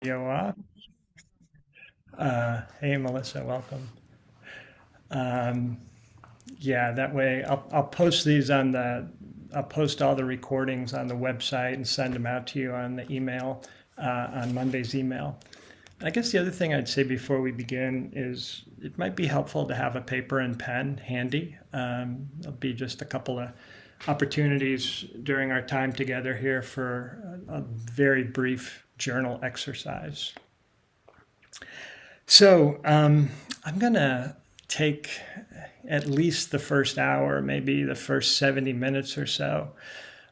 You up? Hey, Melissa, welcome. Um, yeah, that way I'll post these on I'll post all the recordings on the website and send them out to you on the email, on Monday's email. I guess the other thing I'd say before we begin is it might be helpful to have a paper and pen handy. There'll be just a couple of opportunities during our time together here for a very brief journal exercise. So I'm going to take at least the first hour, maybe the first 70 minutes or so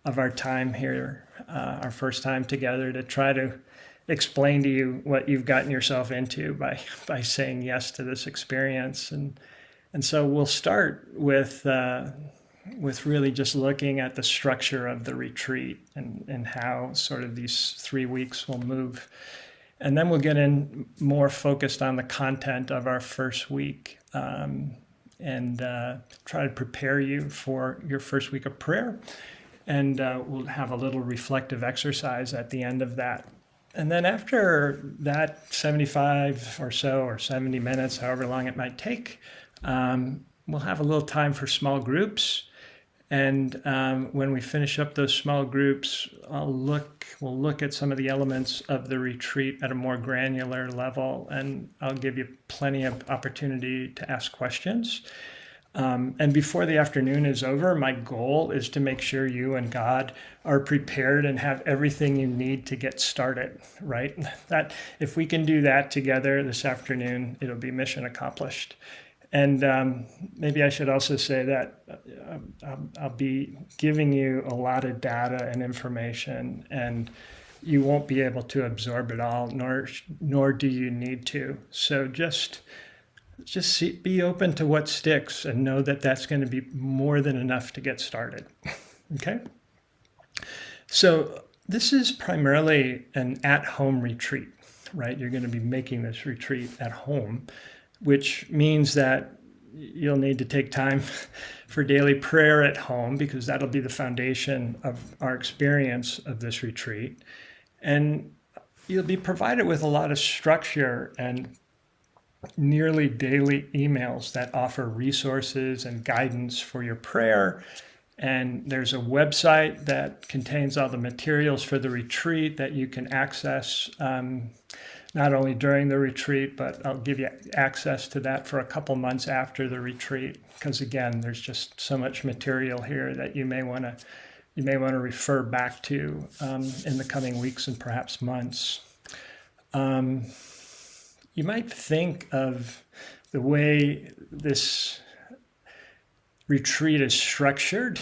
of our time here, our first time together, to try to explain to you what you've gotten yourself into by saying yes to this experience. And so we'll start with really just looking at the structure of the retreat and how sort of these 3 weeks will move. And then we'll get in more focused on the content of our first week, and try to prepare you for your first week of prayer. And we'll have a little reflective exercise at the end of that. And then after that 75 or so, or 70 minutes, however long it might take, we'll have a little time for small groups. And when we finish up those small groups, we'll look at some of the elements of the retreat at a more granular level, and I'll give you plenty of opportunity to ask questions. And before the afternoon is over, my goal is to make sure you and God are prepared and have everything you need to get started, right? That if we can do that together this afternoon, it'll be mission accomplished. And maybe I should also say that I'll be giving you a lot of data and information, and you won't be able to absorb it all, nor do you need to. So be open to what sticks, and know that that's going to be more than enough to get started. Okay. So this is primarily an at-home retreat, right? You're going to be making this retreat at home, which means that you'll need to take time for daily prayer at home, because that'll be the foundation of our experience of this retreat. And you'll be provided with a lot of structure and nearly daily emails that offer resources and guidance for your prayer. And there's a website that contains all the materials for the retreat that you can access, not only during the retreat, but I'll give you access to that for a couple months after the retreat, because again, there's just so much material here that you may want to refer back to in the coming weeks and perhaps months. You might think of the way this retreat is structured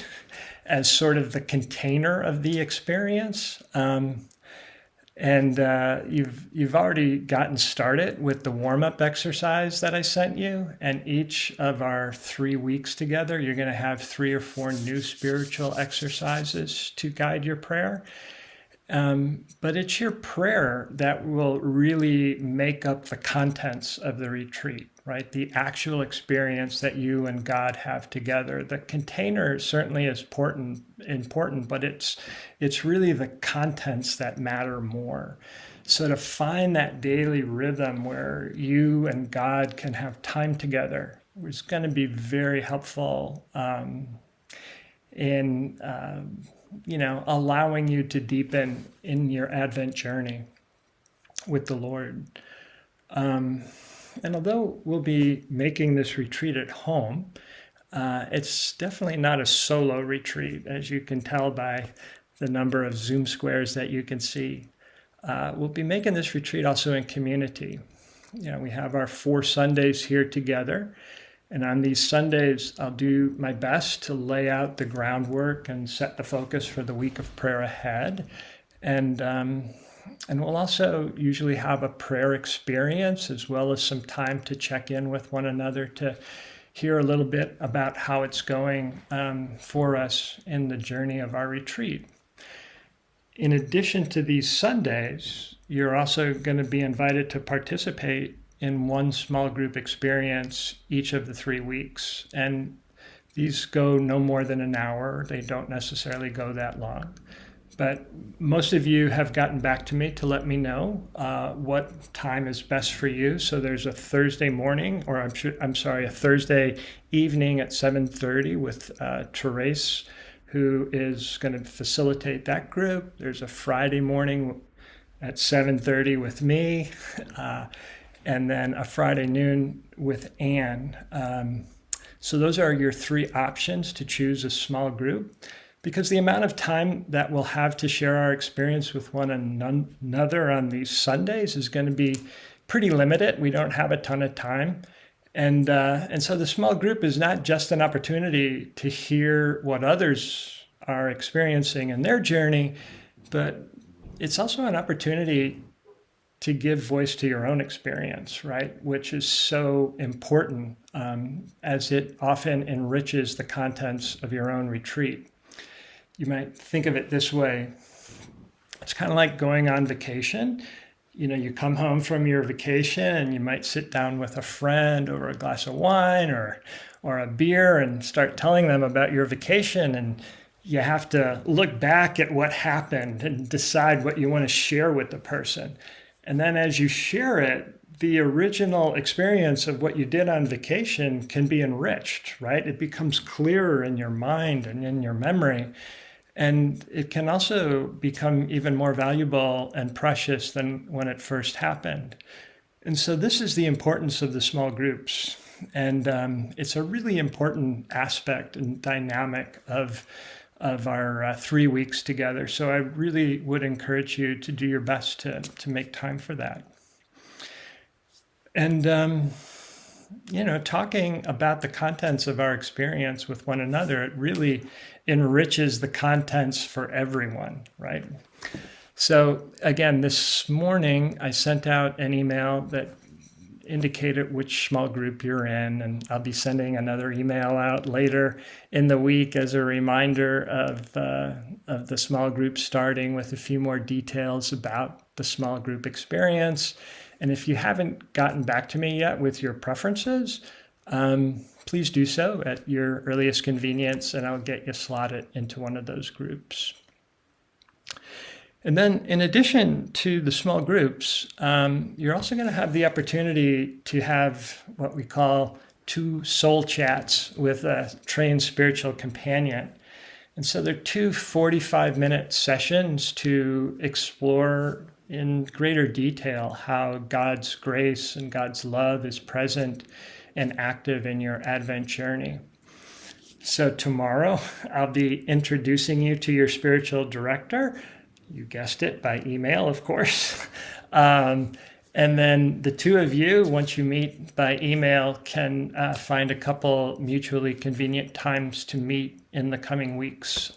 as sort of the container of the experience. And you've already gotten started with the warm-up exercise that I sent you. And each of our 3 weeks together, you're going to have 3 or 4 new spiritual exercises to guide your prayer. But it's your prayer that will really make up the contents of the retreat, right? The actual experience that you and God have together. The container certainly is important, but it's really the contents that matter more. So to find that daily rhythm where you and God can have time together is going to be very helpful in allowing you to deepen in your Advent journey with the Lord. And although we'll be making this retreat at home, it's definitely not a solo retreat, as you can tell by the number of Zoom squares that you can see. We'll be making this retreat also in community. We have our 4 Sundays here together. And on these Sundays, I'll do my best to lay out the groundwork and set the focus for the week of prayer ahead. And we'll also usually have a prayer experience, as well as some time to check in with one another to hear a little bit about how it's going for us in the journey of our retreat. In addition to these Sundays, you're also going to be invited to participate in one small group experience each of the 3 weeks. And these go no more than an hour. They don't necessarily go that long. But most of you have gotten back to me to let me know what time is best for you. So there's a Thursday morning, or a Thursday evening at 7:30 with Therese, who is going to facilitate that group. There's a Friday morning at 7:30 with me, and then a Friday noon with Anne. So those are your three options to choose a small group, because the amount of time that we'll have to share our experience with one another on these Sundays is going to be pretty limited. We don't have a ton of time. And so the small group is not just an opportunity to hear what others are experiencing in their journey, but it's also an opportunity to give voice to your own experience, right? Which is so important, as it often enriches the contents of your own retreat. You might think of it this way. It's kind of like going on vacation. You know, you come home from your vacation and you might sit down with a friend over a glass of wine or a beer and start telling them about your vacation, and you have to look back at what happened and decide what you want to share with the person. And then as you share it, the original experience of what you did on vacation can be enriched, right? It becomes clearer in your mind and in your memory. And it can also become even more valuable and precious than when it first happened. And so this is the importance of the small groups. And it's a really important aspect and dynamic of our 3 weeks together. So I really would encourage you to do your best to make time for that. And, talking about the contents of our experience with one another, it really enriches the contents for everyone, right? So again, this morning I sent out an email that indicated which small group you're in, and I'll be sending another email out later in the week as a reminder of the small group, starting with a few more details about the small group experience. And if you haven't gotten back to me yet with your preferences, please do so at your earliest convenience, and I'll get you slotted into one of those groups. And then in addition to the small groups, you're also going to have the opportunity to have what we call 2 soul chats with a trained spiritual companion. And so they're 2 45-minute sessions to explore in greater detail how God's grace and God's love is present and active in your Advent journey. So tomorrow, I'll be introducing you to your spiritual director. You guessed it, by email, of course. And then the two of you, once you meet by email, can find a couple mutually convenient times to meet in the coming weeks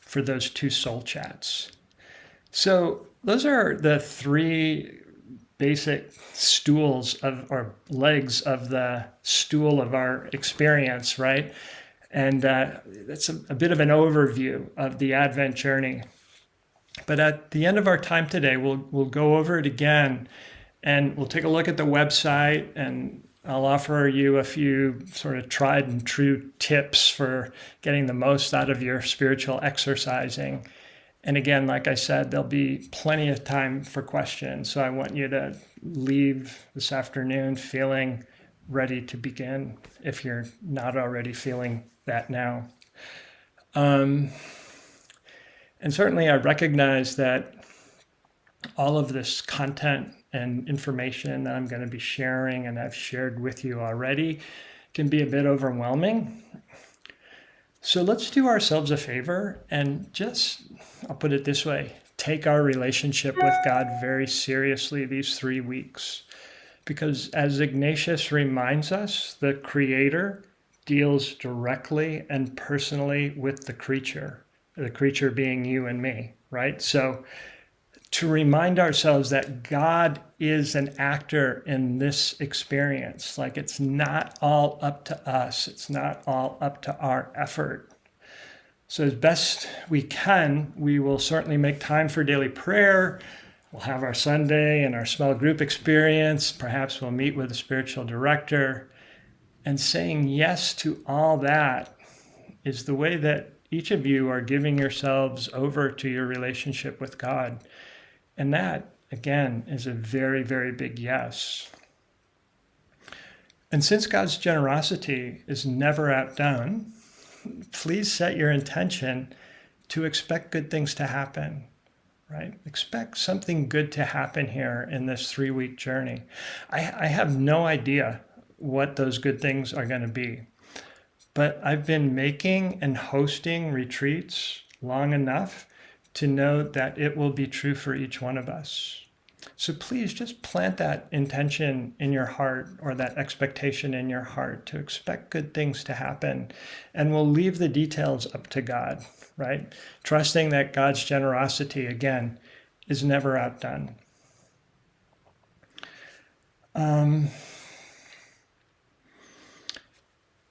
for those 2 soul chats. So those are the 3 basic stools or legs of the stool of our experience, right? And that's a bit of an overview of the Advent journey. But at the end of our time today, we'll go over it again, and we'll take a look at the website, and I'll offer you a few sort of tried and true tips for getting the most out of your spiritual exercising. And again, like I said, there'll be plenty of time for questions. So I want you to leave this afternoon feeling ready to begin if you're not already feeling that now. And certainly I recognize that all of this content and information that I'm going to be sharing and I've shared with you already can be a bit overwhelming. So let's do ourselves a favor and just, I'll put it this way, take our relationship with God very seriously these 3 weeks. Because as Ignatius reminds us, the Creator deals directly and personally with the creature being you and me, right? So to remind ourselves that God is an actor in this experience, like it's not all up to us, it's not all up to our effort. So as best we can, we will certainly make time for daily prayer. We'll have our Sunday and our small group experience. Perhaps we'll meet with a spiritual director. And saying yes to all that is the way that each of you are giving yourselves over to your relationship with God. And that, again, is a very, very big yes. And since God's generosity is never outdone, please set your intention to expect good things to happen, right? Expect something good to happen here in this 3-week journey. I have no idea what those good things are going to be, but I've been making and hosting retreats long enough to know that it will be true for each one of us. So please just plant that intention in your heart, or that expectation in your heart, to expect good things to happen. And we'll leave the details up to God, right? Trusting that God's generosity, again, is never outdone.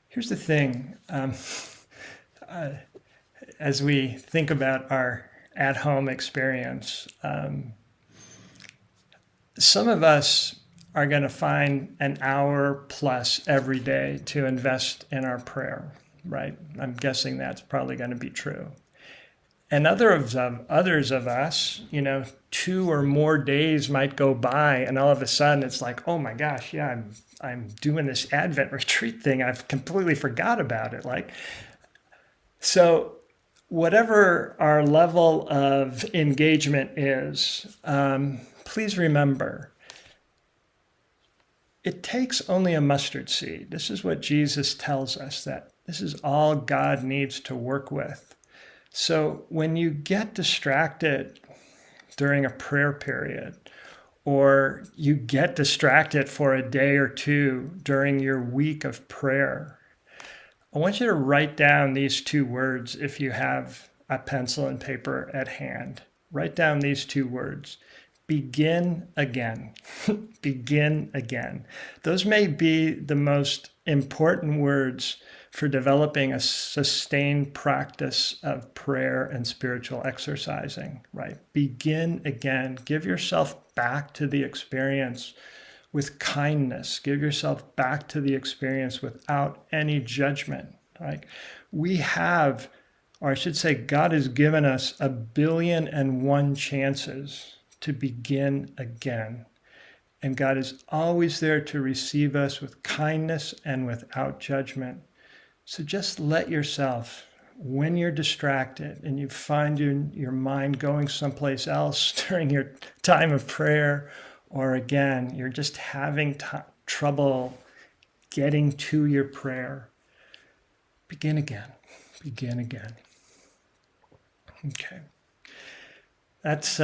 Here's the thing. As we think about our at-home experience, some of us are going to find an hour plus every day to invest in our prayer, right? I'm guessing that's probably going to be true. And others of us, 2 or more days might go by, and all of a sudden it's like, oh my gosh, yeah, I'm doing this Advent retreat thing. I've completely forgot about it. So whatever our level of engagement is, please remember, it takes only a mustard seed. This is what Jesus tells us, that this is all God needs to work with. So when you get distracted during a prayer period, or you get distracted for a day or two during your week of prayer, I want you to write down these 2 words if you have a pencil and paper at hand. Write down these 2 words. Begin again. Begin again. Those may be the most important words for developing a sustained practice of prayer and spiritual exercising, right? Begin again. Give yourself back to the experience with kindness. Give yourself back to the experience without any judgment, right? We have, or I should say, God has given us 1,000,000,001 chances to begin again. And God is always there to receive us with kindness and without judgment. So just let yourself, when you're distracted and you find your mind going someplace else during your time of prayer, or again, you're just having trouble getting to your prayer, begin again. Begin again. Okay. That's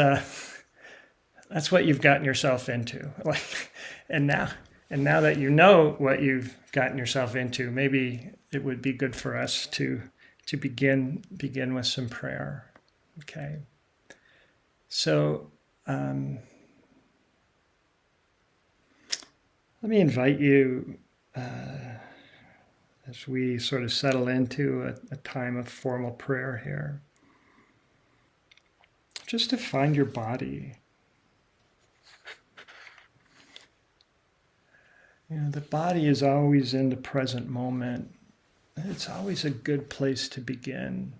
what you've gotten yourself into. And now that you know what you've gotten yourself into, maybe it would be good for us to begin with some prayer. Okay. So let me invite you, as we sort of settle into a time of formal prayer here, just to find your body. The body is always in the present moment. It's always a good place to begin,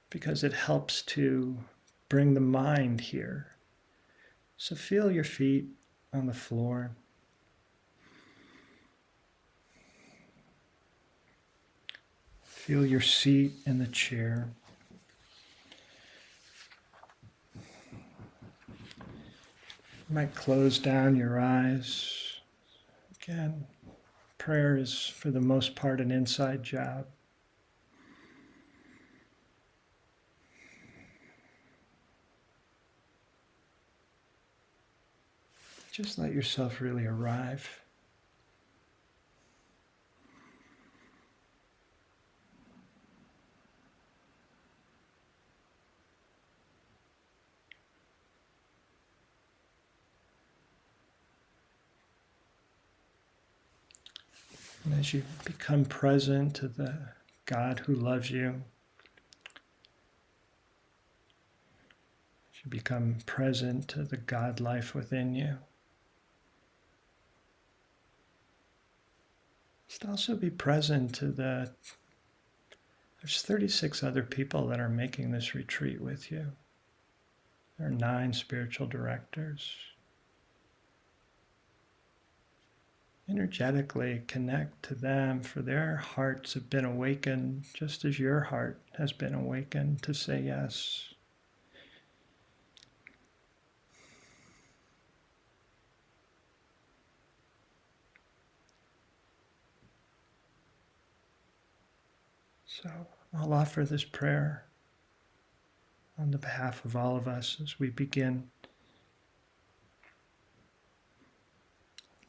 because it helps to bring the mind here. So feel your feet on the floor. Feel your seat in the chair. You might close down your eyes. Again, prayer is for the most part an inside job. Just let yourself really arrive. And as you become present to the God who loves you, as you become present to the God life within you, just also be present to the There's 36 other people that are making this retreat with you. There are 9 spiritual directors. Energetically connect to them, for their hearts have been awakened just as your heart has been awakened to say yes. So I'll offer this prayer on the behalf of all of us as we begin.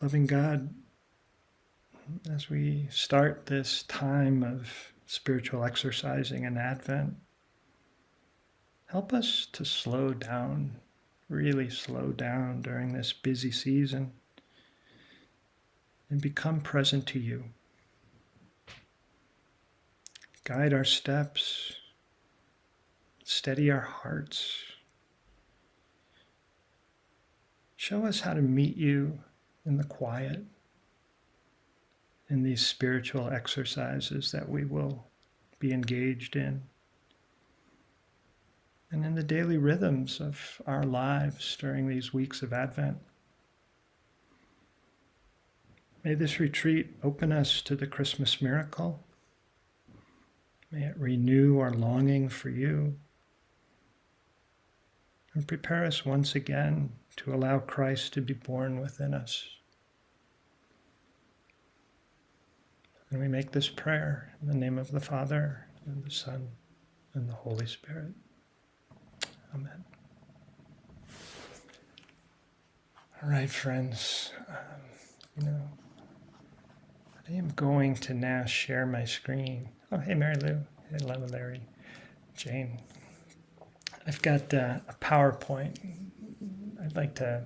Loving God, as we start this time of spiritual exercising in Advent, help us to slow down, really slow down during this busy season and become present to you. Guide our steps, steady our hearts. Show us how to meet you in the quiet, in these spiritual exercises that we will be engaged in, and in the daily rhythms of our lives during these weeks of Advent. May this retreat open us to the Christmas miracle. May it renew our longing for you and prepare us once again to allow Christ to be born within us. And we make this prayer in the name of the Father, and the Son, and the Holy Spirit. Amen. All right, friends. I am going to now share my screen. Oh, hey, Mary Lou. Hello, Larry. Jane. I've got a PowerPoint. I'd like to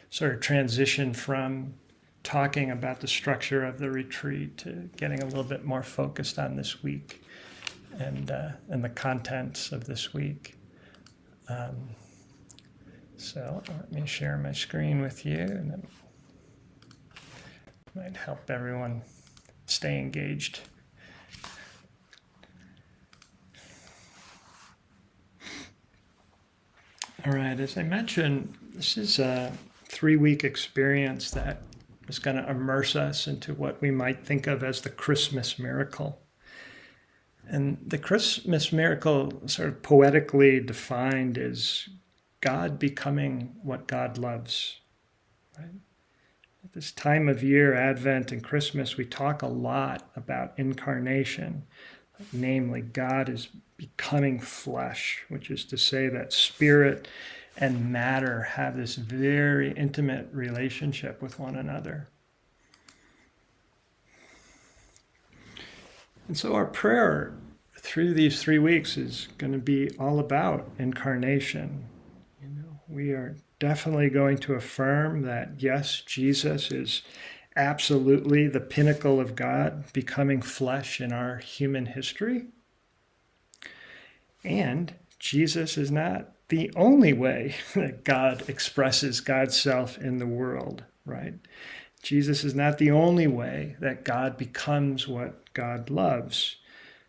sort of transition from talking about the structure of the retreat to getting a little bit more focused on this week and the contents of this week. So let me share my screen with you, and that might help everyone stay engaged. All right, as I mentioned, this is a 3-week experience that is going to immerse us into what we might think of as the Christmas miracle. And the Christmas miracle, sort of poetically defined, is God becoming what God loves. Right? At this time of year, Advent and Christmas, we talk a lot about incarnation. Namely, God is becoming flesh, which is to say that spirit and matter have this very intimate relationship with one another. And so our prayer through these 3 weeks is going to be all about incarnation. We are definitely going to affirm that, yes, Jesus is absolutely the pinnacle of God becoming flesh in our human history. And Jesus is not the only way that God expresses God's self in the world, right? Jesus is not the only way that God becomes what God loves.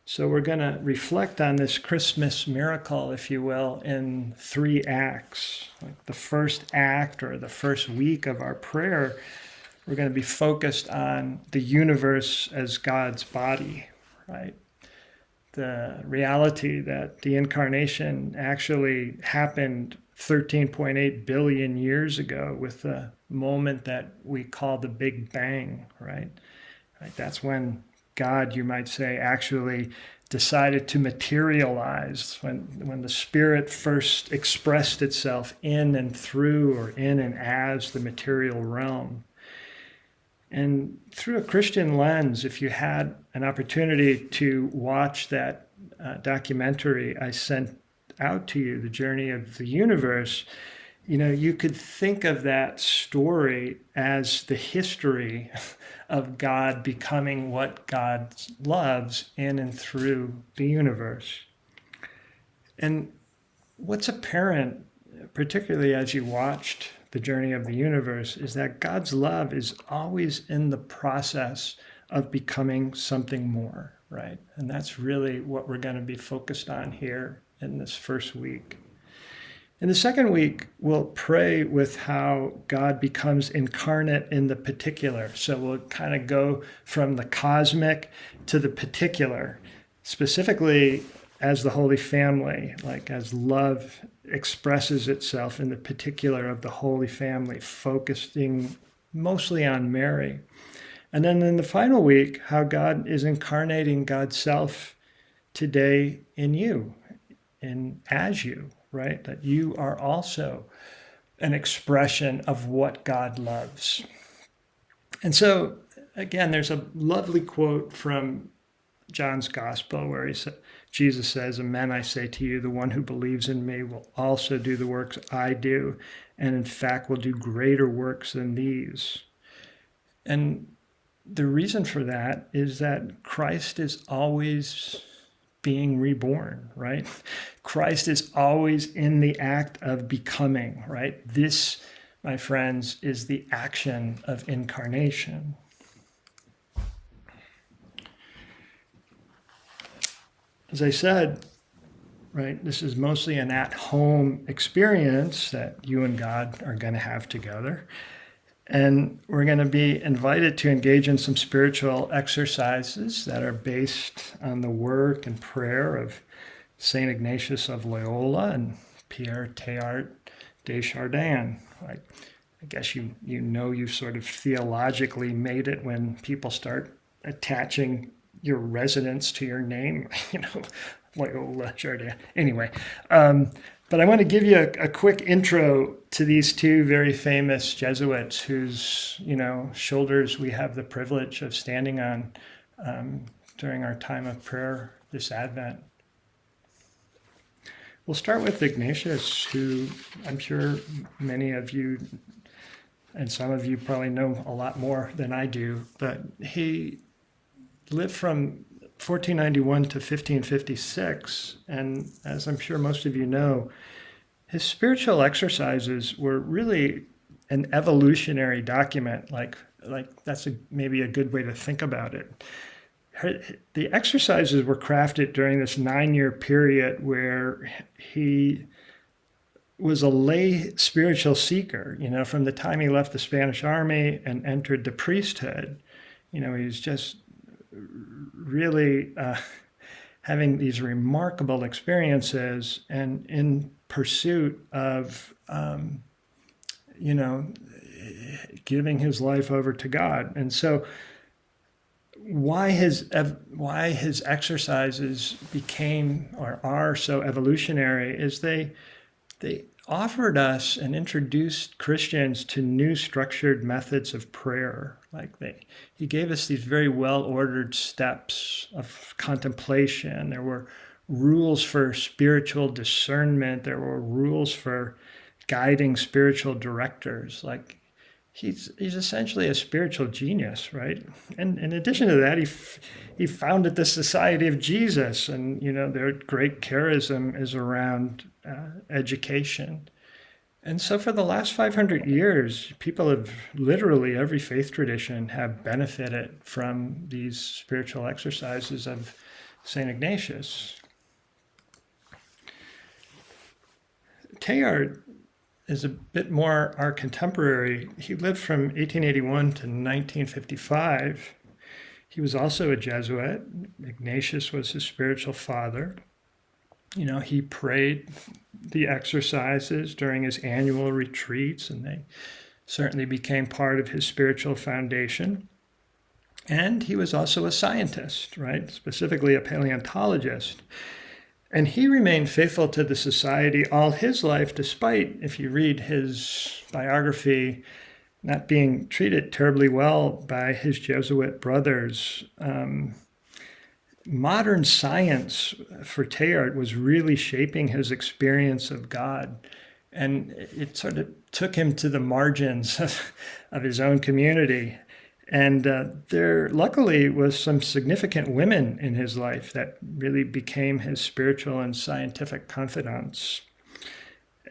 So we're going to reflect on this Christmas miracle, if you will, in 3 acts. Like the first act, or the first week of our prayer, we're going to be focused on the universe as God's body, right? The reality that the incarnation actually happened 13.8 billion years ago with the moment that we call the Big Bang, right? That's when God, you might say, actually decided to materialize, when the Spirit first expressed itself in and through, or in and as, the material realm. And through a Christian lens, if you had an opportunity to watch that documentary I sent out to you, The Journey of the Universe, you could think of that story as the history of God becoming what God loves in and through the universe. And what's apparent, particularly as you watched The Journey of the Universe, is that God's love is always in the process of becoming something more, right? And that's really what we're going to be focused on here in this first week. In the second week, we'll pray with how God becomes incarnate in the particular. So we'll kind of go from the cosmic to the particular, specifically as the Holy Family, like as love expresses itself in the particular of the Holy Family, focusing mostly on Mary. And then in the final week, how God is incarnating God's self today in you, as you, right? That you are also an expression of what God loves. And so, again, there's a lovely quote from John's Gospel where Jesus says, "Amen, I say to you, the one who believes in me will also do the works I do, and in fact will do greater works than these." And the reason for that is that Christ is always being reborn, right? Christ is always in the act of becoming, right? This, my friends, is the action of incarnation. As I said, right, this is mostly an at-home experience that you and God are going to have together. And we're going to be invited to engage in some spiritual exercises that are based on the work and prayer of St. Ignatius of Loyola and Pierre Teilhard de Chardin. I guess you know you've sort of theologically made it when people start attaching your residence to your name, Loyola Chardin. Anyway, but I want to give you a quick intro to these two very famous Jesuits whose, shoulders we have the privilege of standing on during our time of prayer this Advent. We'll start with Ignatius, who I'm sure many of you and some of you probably know a lot more than I do, but he lived from 1491 to 1556, and as I'm sure most of you know, his spiritual exercises were really an evolutionary document. Like that's maybe a good way to think about it. The exercises were crafted during this 9-year period where he was a lay spiritual seeker. From the time he left the Spanish army and entered the priesthood, he was just really having these remarkable experiences and in pursuit of, giving his life over to God. And so why his exercises became or are so evolutionary is they offered us and introduced Christians to new structured methods of prayer. He gave us these very well-ordered steps of contemplation. There were rules for spiritual discernment. There were rules for guiding spiritual directors. He's essentially a spiritual genius, right? And in addition to that, he founded the Society of Jesus, and their great charism is around education. And so for the last 500 years, people of literally every faith tradition have benefited from these spiritual exercises of St. Ignatius. Teilhard is a bit more our contemporary. He lived from 1881 to 1955. He was also a Jesuit. Ignatius was his spiritual father. He prayed the exercises during his annual retreats, and they certainly became part of his spiritual foundation. And he was also a scientist, right? Specifically a paleontologist. And he remained faithful to the society all his life, despite, if you read his biography, not being treated terribly well by his Jesuit brothers. Modern science for Teilhard was really shaping his experience of God. And it sort of took him to the margins of his own community. And there luckily was some significant women in his life that really became his spiritual and scientific confidants.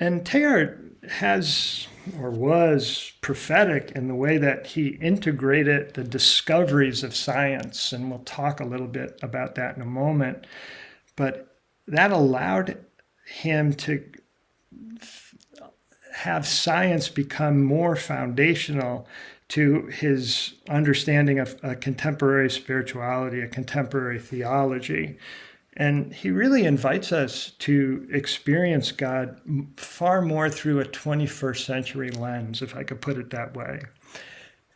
And Teilhard has or was prophetic in the way that he integrated the discoveries of science, and we'll talk a little bit about that in a moment. But that allowed him to have science become more foundational to his understanding of a contemporary spirituality, a contemporary theology. And he really invites us to experience God far more through a 21st century lens, if I could put it that way.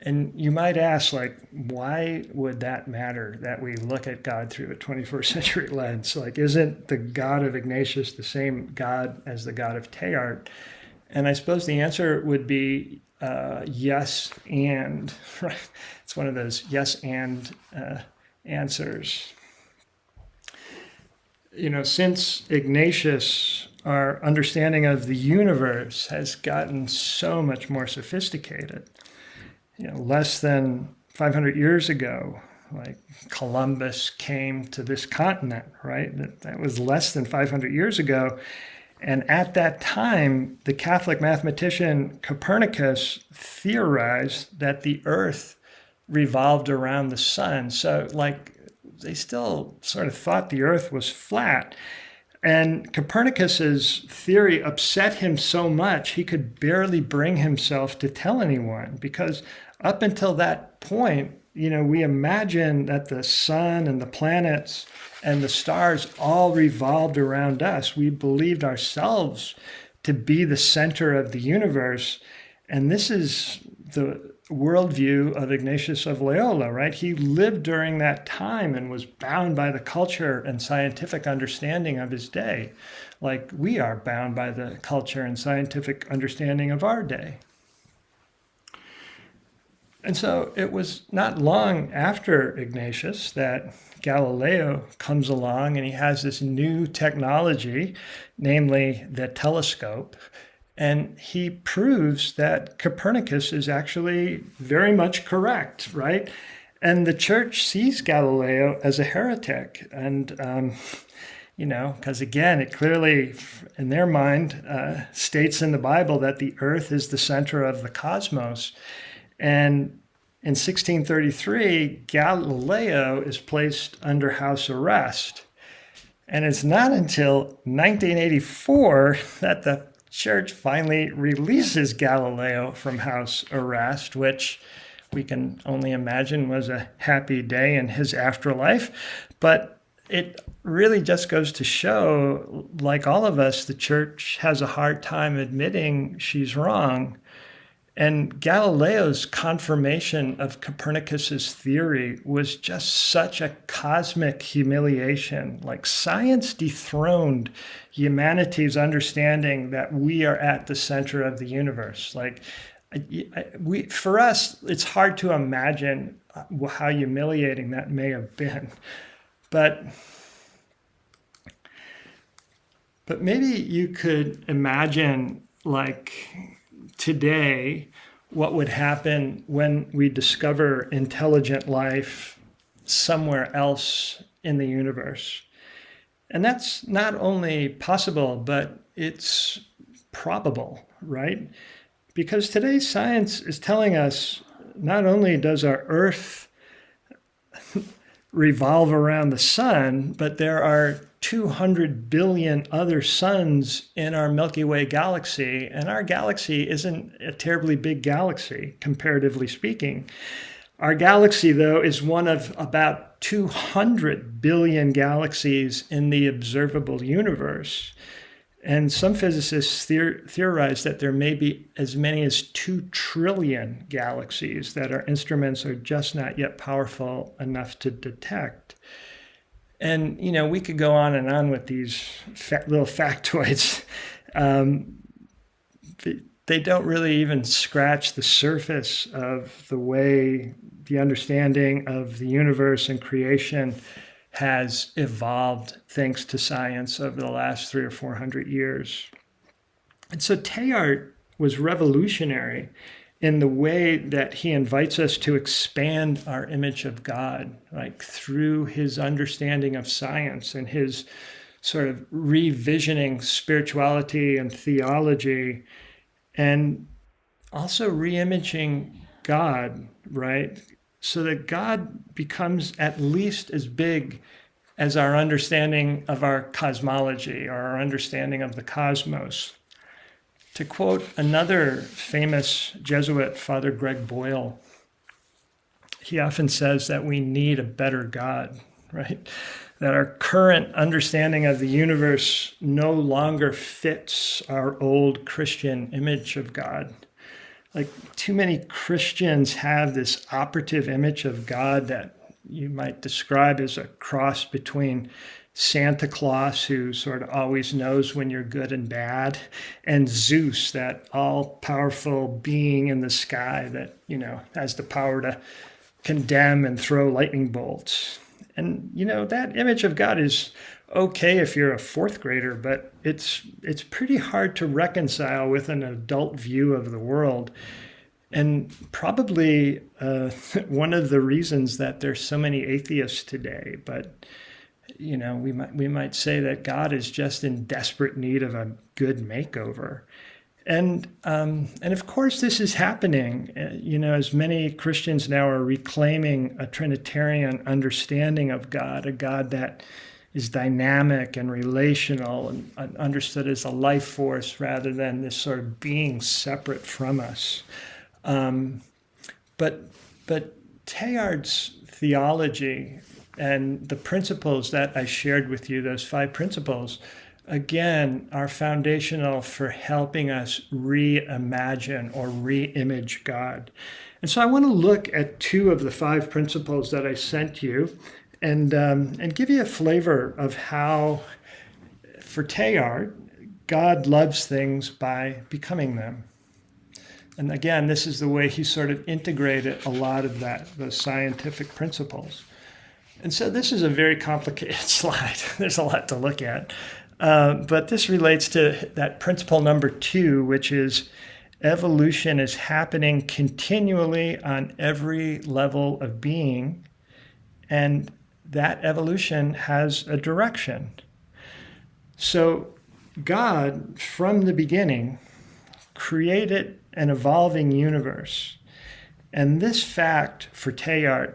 And you might ask, like, why would that matter, that we look at God through a 21st century lens? Like, isn't the God of Ignatius the same God as the God of Teilhard? And I suppose the answer would be yes and. Right? It's one of those yes and answers. You know, since Ignatius, our understanding of the universe has gotten so much more sophisticated. You know, less than 500 years ago, like Columbus came to this continent, right? That was less than 500 years ago. And at that time, the Catholic mathematician Copernicus theorized that the Earth revolved around the sun. So, like, they still sort of thought the Earth was flat. And Copernicus's theory upset him so much he could barely bring himself to tell anyone, because up until that point, you know, we imagine that the sun and the planets and the stars all revolved around us. We believed ourselves to be the center of the universe. And this is the worldview of Ignatius of Loyola, right? He lived during that time and was bound by the culture and scientific understanding of his day, like we are bound by the culture and scientific understanding of our day. And so it was not long after Ignatius that Galileo comes along and he has this new technology, namely the telescope. And he proves that Copernicus is actually very much correct, right? And the church sees Galileo as a heretic. And, you know, because again, it clearly, in their mind, states in the Bible that the earth is the center of the cosmos. And in 1633, Galileo is placed under house arrest. And it's not until 1984 that the church finally releases Galileo from house arrest, which we can only imagine was a happy day in his afterlife. But it really just goes to show, like all of us, the church has a hard time admitting she's wrong. And Galileo's confirmation of Copernicus's theory was just such a cosmic humiliation. Like, science dethroned humanity's understanding that we are at the center of the universe. Like, for us, it's hard to imagine how humiliating that may have been. But maybe you could imagine, like, today, what would happen when we discover intelligent life somewhere else in the universe. And that's not only possible, but it's probable, right? Because today's science is telling us not only does our Earth revolve around the sun, but there are 200 billion other suns in our Milky Way galaxy. And our galaxy isn't a terribly big galaxy, comparatively speaking. Our galaxy, though, is one of about 200 billion galaxies in the observable universe. And some physicists theorize that there may be as many as 2 trillion galaxies that our instruments are just not yet powerful enough to detect. And, you know, we could go on and on with these little factoids. They don't really even scratch the surface of the way the understanding of the universe and creation has evolved thanks to science over the last 300 or 400 years. And so Teilhard was revolutionary in the way that he invites us to expand our image of God, like through his understanding of science and his sort of revisioning spirituality and theology, and also reimaging God, right? So that God becomes at least as big as our understanding of our cosmology or our understanding of the cosmos. To quote another famous Jesuit, Father Greg Boyle, he often says that we need a better God, right? That our current understanding of the universe no longer fits our old Christian image of God. Like, too many Christians have this operative image of God that you might describe as a cross between Santa Claus, who sort of always knows when you're good and bad, and Zeus, that all-powerful being in the sky that, has the power to condemn and throw lightning bolts. And, that image of God is okay if you're a fourth grader, but it's pretty hard to reconcile with an adult view of the world. And probably one of the reasons that there's so many atheists today. But we might say that God is just in desperate need of a good makeover. And of course, this is happening, as many Christians now are reclaiming a Trinitarian understanding of God, a God that is dynamic and relational and understood as a life force rather than this sort of being separate from us. But Teilhard's theology and the principles that I shared with you, those 5 principles, again, are foundational for helping us reimagine or re-image God. And so I want to look at 2 of the 5 principles that I sent you and give you a flavor of how, for Teilhard, God loves things by becoming them. And again, this is the way he sort of integrated a lot of those scientific principles. And so this is a very complicated slide. There's a lot to look at. But this relates to that principle number 2, which is evolution is happening continually on every level of being, and that evolution has a direction. So God, from the beginning, created an evolving universe. And this fact, for Teilhard,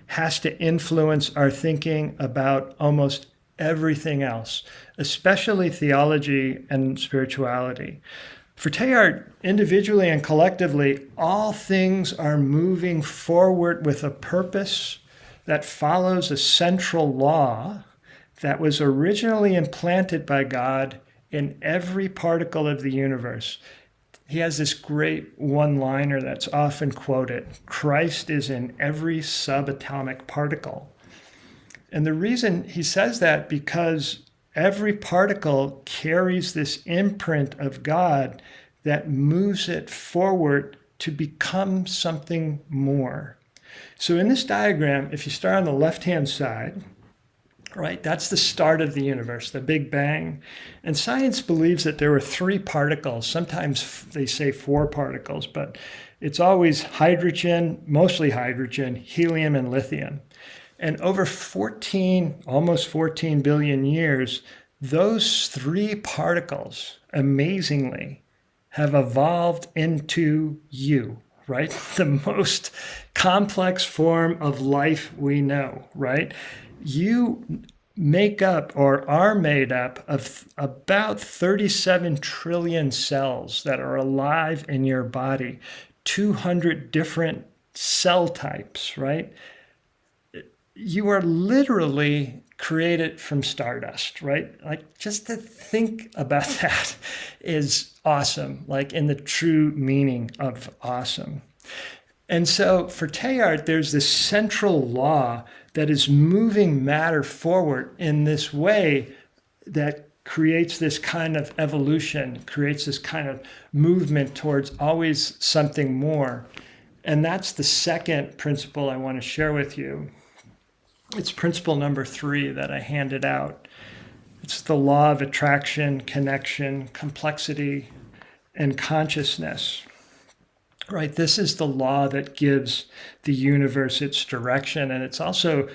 has to influence our thinking about almost everything else, especially theology and spirituality. For Teilhard, individually and collectively, all things are moving forward with a purpose that follows a central law that was originally implanted by God in every particle of the universe. He has this great one-liner that's often quoted: Christ is in every subatomic particle. And the reason he says that, because every particle carries this imprint of God that moves it forward to become something more. So in this diagram, if you start on the left-hand side, right, that's the start of the universe, the Big Bang. And science believes that there were 3 particles. Sometimes they say 4 particles, but it's always hydrogen, mostly hydrogen, helium, and lithium. And over almost 14 billion years, those 3 particles, amazingly, have evolved into you, right? The most complex form of life we know, right? You make up or are made up of about 37 trillion cells that are alive in your body, 200 different cell types, right? You are literally created from stardust, right? Like, just to think about that is awesome, like in the true meaning of awesome. And so for Teilhard, there's this central law that is moving matter forward in this way that creates this kind of evolution, creates this kind of movement towards always something more. And that's the second principle I want to share with you. It's principle number 3 that I handed out. It's the law of attraction, connection, complexity, and consciousness. Right, this is the law that gives the universe its direction, and it's also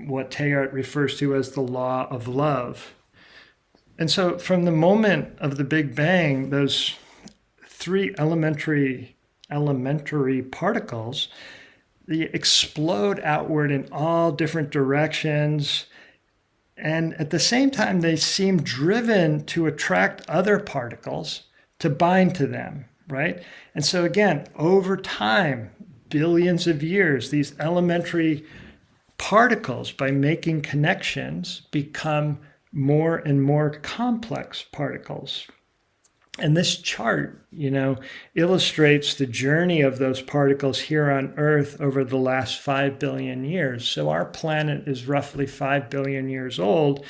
what Teilhard refers to as the law of love. And so from the moment of the Big Bang, those three elementary particles, they explode outward in all different directions. And at the same time, they seem driven to attract other particles to bind to them, right? And so again, over time, billions of years, these elementary particles, by making connections, become more and more complex particles. And this chart, illustrates the journey of those particles here on Earth over the last 5 billion years. So our planet is roughly 5 billion years old.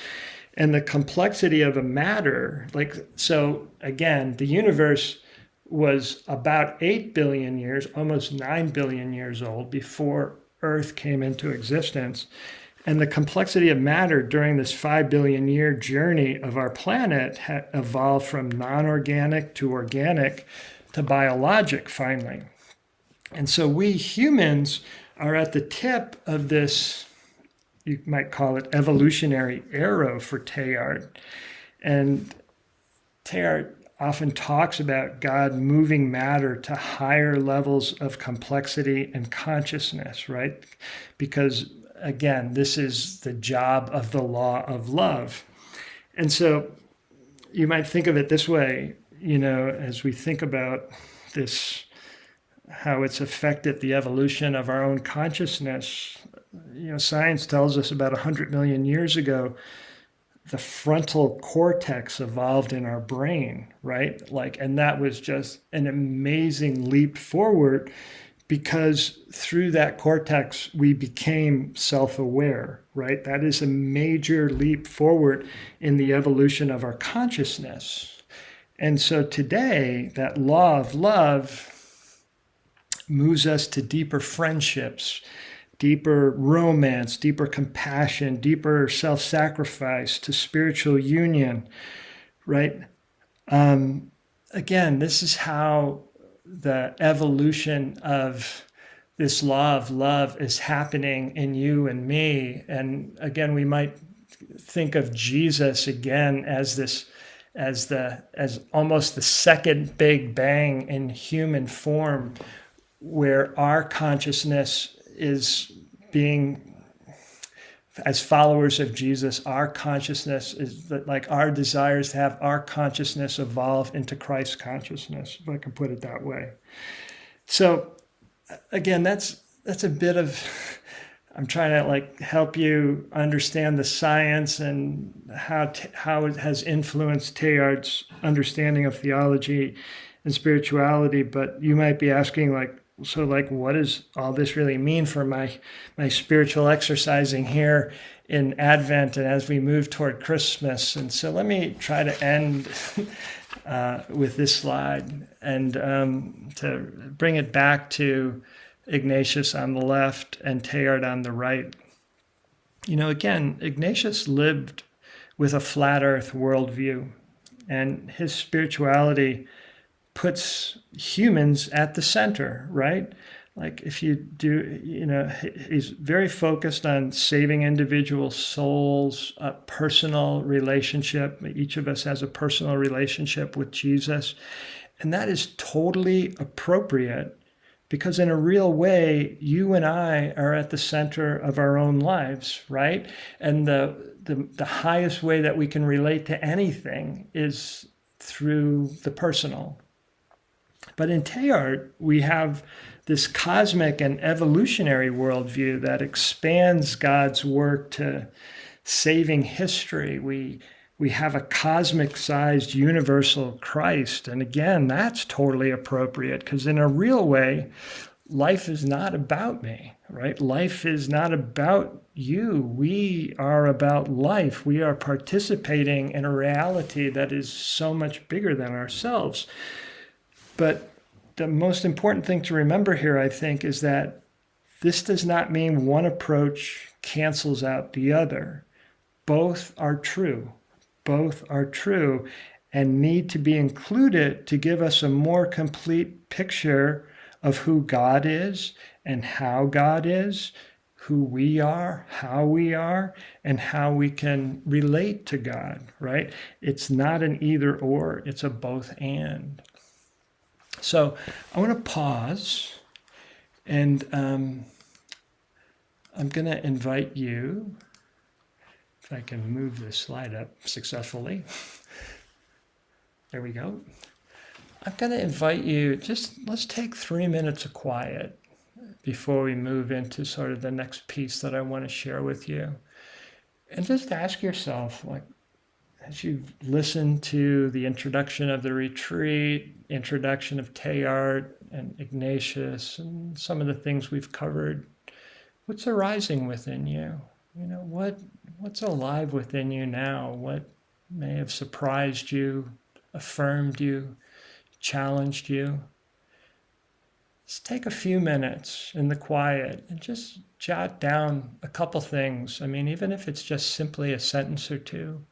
And the complexity of a matter, so again, the universe was about 8 billion years, almost 9 billion years old before Earth came into existence. And the complexity of matter during this 5 billion year journey of our planet evolved from non-organic to organic to biologic finally. And so we humans are at the tip of this, you might call it evolutionary arrow for Teilhard. And Teilhard often talks about God moving matter to higher levels of complexity and consciousness, right? Because again, this is the job of the law of love. And so you might think of it this way, as we think about this, how it's affected the evolution of our own consciousness. Science tells us about 100 million years ago, the frontal cortex evolved in our brain, right? And that was just an amazing leap forward, because through that cortex, we became self-aware, right? That is a major leap forward in the evolution of our consciousness. And so today, that law of love moves us to deeper friendships, deeper romance, deeper compassion, deeper self-sacrifice, to spiritual union, right? Again, this is how the evolution of this law of love is happening in you and me. And again, we might think of Jesus again as almost the second Big Bang in human form, where our consciousness is being, as followers of Jesus, our consciousness is that, our desires to have our consciousness evolve into Christ's consciousness, if I can put it that way. So again, that's a bit of, I'm trying to help you understand the science and how it has influenced Teilhard's understanding of theology and spirituality. But you might be asking, what does all this really mean for my spiritual exercising here in Advent and as we move toward Christmas? And so let me try to end with this slide and to bring it back to Ignatius on the left and Teilhard on the right. Again, Ignatius lived with a flat earth worldview, and his spirituality puts humans at the center, right? If you do, he's very focused on saving individual souls, a personal relationship. Each of us has a personal relationship with Jesus. And that is totally appropriate, because in a real way, you and I are at the center of our own lives, right? And the highest way that we can relate to anything is through the personal. But in Teilhard, we have this cosmic and evolutionary worldview that expands God's work to saving history. We have a cosmic-sized universal Christ. And again, that's totally appropriate, because in a real way, life is not about me, right? Life is not about you. We are about life. We are participating in a reality that is so much bigger than ourselves. But the most important thing to remember here, I think, is that this does not mean one approach cancels out the other. Both are true. Both are true and need to be included to give us a more complete picture of who God is and how God is, who we are, and how we can relate to God, right? It's not an either or, it's a both and. So I want to pause, and I'm going to invite you, if I can move this slide up successfully. There we go. I'm going to invite you, let's take 3 minutes of quiet before we move into sort of the next piece that I want to share with you. And just ask yourself, like, as you've listened to the introduction of the retreat, introduction of Teilhard and Ignatius, and some of the things we've covered, what's arising within you? You know, what's alive within you now? What may have surprised you, affirmed you, challenged you? Just take a few minutes in the quiet and just jot down a couple things. I mean, even if it's just simply a sentence or two.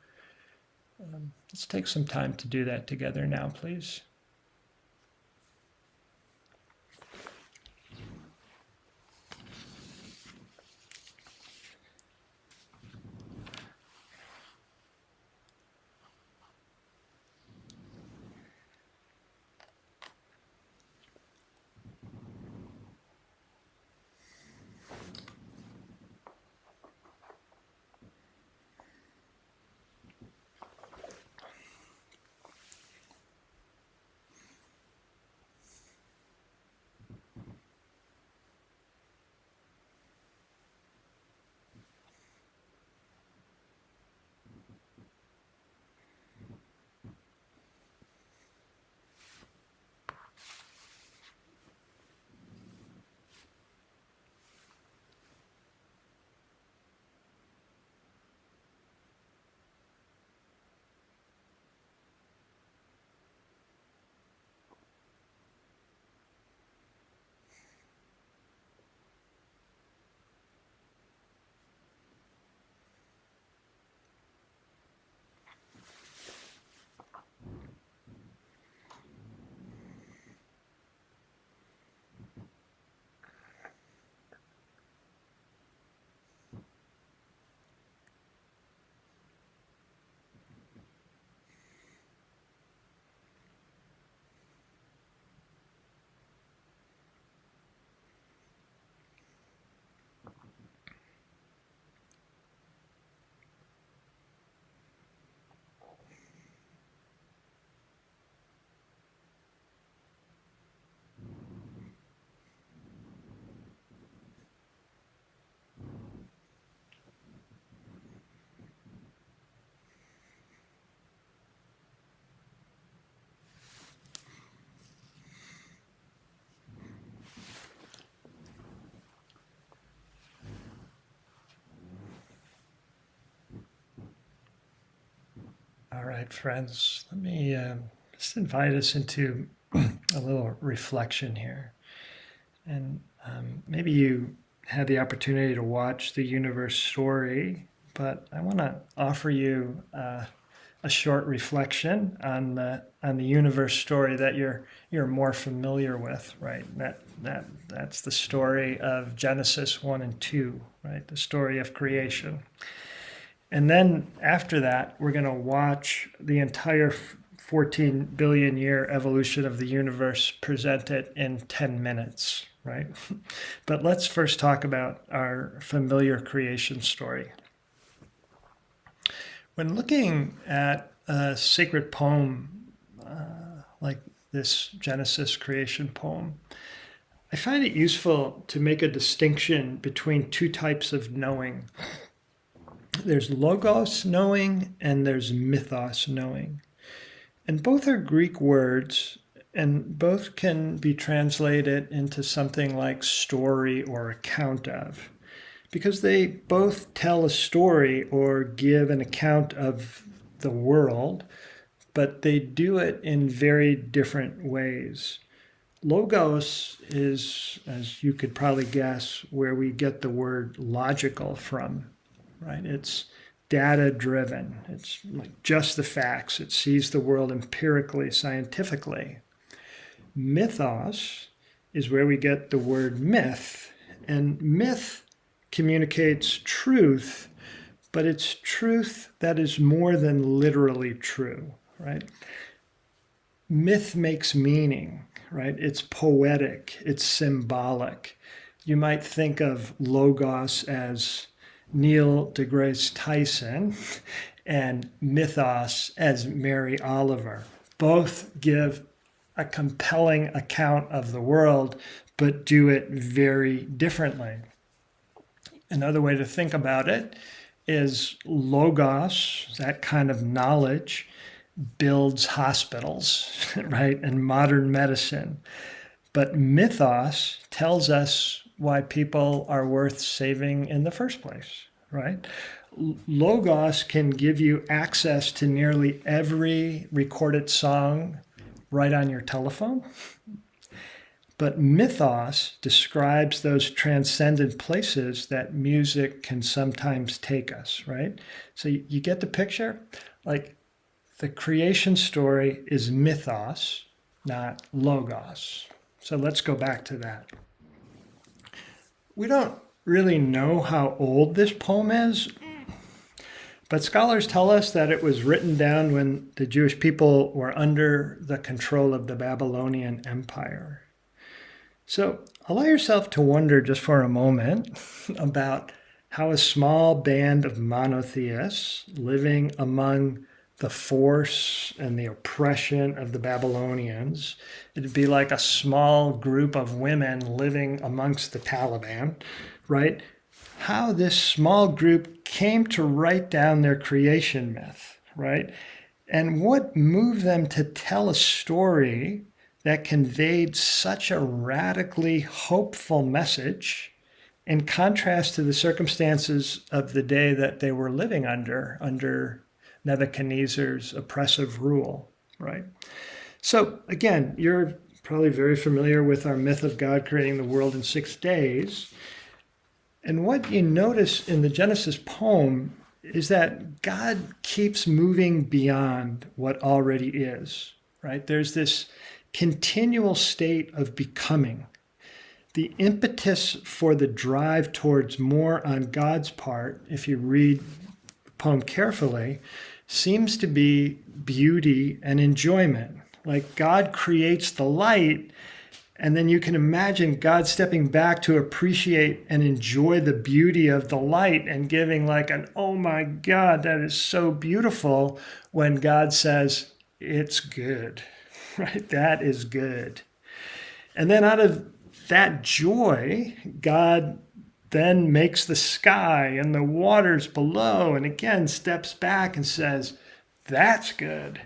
Let's take some time to do that together now, please. All right, friends, let me just invite us into a little reflection here. And maybe you had the opportunity to watch the Universe Story, but I want to offer you a short reflection on the Universe Story that you're more familiar with, right? That's the story of Genesis 1 and 2, right? The story of creation. And then after that, we're going to watch the entire 14 billion year evolution of the universe presented in 10 minutes, right? But let's first talk about our familiar creation story. When looking at a sacred poem like this Genesis creation poem, I find it useful to make a distinction between two types of knowing. There's logos knowing and there's mythos knowing. And both are Greek words, and both can be translated into something like story or account of, because they both tell a story or give an account of the world, but they do it in very different ways. Logos is, as you could probably guess, where we get the word logical from. Right? It's data driven. It's like just the facts. It sees the world empirically, scientifically. Mythos is where we get the word myth. And myth communicates truth, but it's truth that is more than literally true, right? Myth makes meaning, right? It's poetic, it's symbolic. You might think of Logos as Neil deGrasse Tyson and mythos as Mary Oliver. Both give a compelling account of the world, but do it very differently. Another way to think about it is Logos, that kind of knowledge, builds hospitals, right, and modern medicine. But mythos tells us why people are worth saving in the first place, right? Logos can give you access to nearly every recorded song right on your telephone. But mythos describes those transcendent places that music can sometimes take us, right? So you get the picture? Like the creation story is mythos, not logos. So let's go back to that. We don't really know how old this poem is, but scholars tell us that it was written down when the Jewish people were under the control of the Babylonian Empire. So allow yourself to wonder just for a moment about how a small band of monotheists living among the force and the oppression of the Babylonians, it'd be like a small group of women living amongst the Taliban, right? How this small group came to write down their creation myth, right? And what moved them to tell a story that conveyed such a radically hopeful message in contrast to the circumstances of the day that they were living under Nebuchadnezzar's oppressive rule, right? So again, you're probably very familiar with our myth of God creating the world in 6 days. And what you notice in the Genesis poem is that God keeps moving beyond what already is, right? There's this continual state of becoming. The impetus for the drive towards more on God's part, if you read the poem carefully, seems to be beauty and enjoyment. Like God creates the light, and then you can imagine God stepping back to appreciate and enjoy the beauty of the light and giving like an, oh my God, that is so beautiful, when God says, it's good, right? That is good. And then out of that joy, God then makes the sky and the waters below, and again steps back and says, that's good.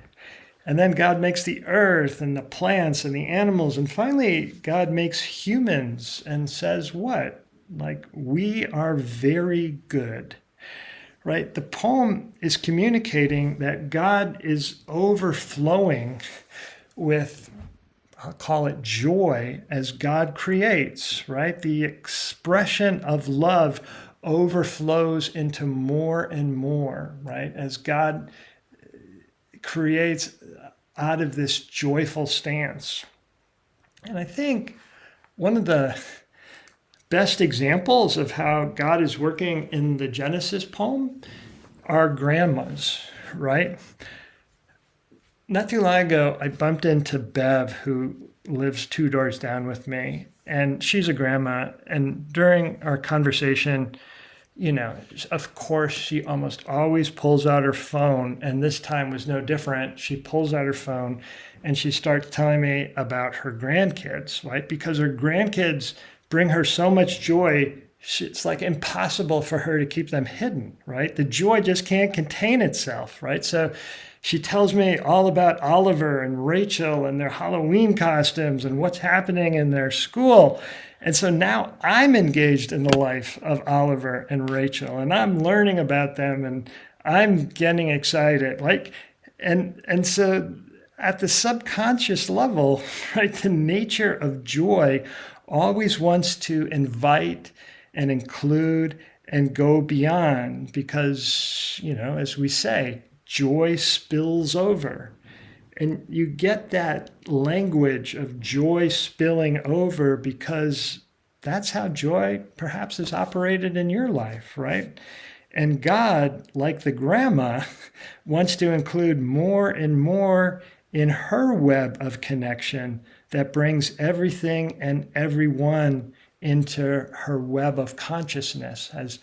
And then God makes the earth and the plants and the animals. And finally, God makes humans and says what? Like, we are very good, right? The poem is communicating that God is overflowing with, I'll call it joy, as God creates, right? The expression of love overflows into more and more, right? As God creates out of this joyful stance. And I think one of the best examples of how God is working in the Genesis poem are grandmas, right? Not too long ago, I bumped into Bev, who lives 2 doors down with me, and she's a grandma. And during our conversation, you know, of course, she almost always pulls out her phone, and this time was no different. She pulls out her phone and she starts telling me about her grandkids, right? Because her grandkids bring her so much joy, it's like impossible for her to keep them hidden, right? The joy just can't contain itself, right? So she tells me all about Oliver and Rachel and their Halloween costumes and what's happening in their school. And so now I'm engaged in the life of Oliver and Rachel, and I'm learning about them, and I'm getting excited. And so at the subconscious level, right, the nature of joy always wants to invite and include and go beyond, because, you know, as we say, joy spills over. And you get that language of joy spilling over because that's how joy perhaps is operated in your life, right? And God, like the grandma, wants to include more and more in her web of connection that brings everything and everyone into her web of consciousness, as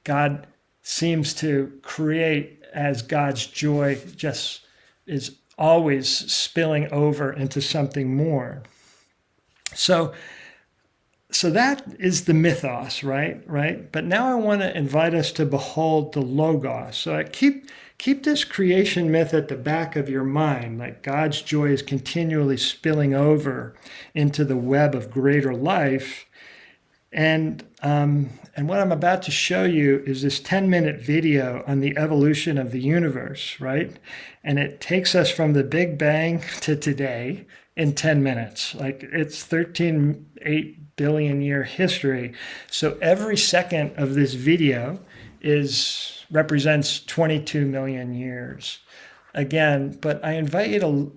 God seems to create, as God's joy just is always spilling over into something more. So that is the mythos, right? But now I want to invite us to behold the logos. So keep this creation myth at the back of your mind, like God's joy is continually spilling over into the web of greater life. And what I'm about to show you is this 10-minute video on the evolution of the universe, right? And it takes us from the Big Bang to today in 10 minutes. Like, it's 13.8 billion year history. So every second of this video represents 22 million years. Again, but I invite you to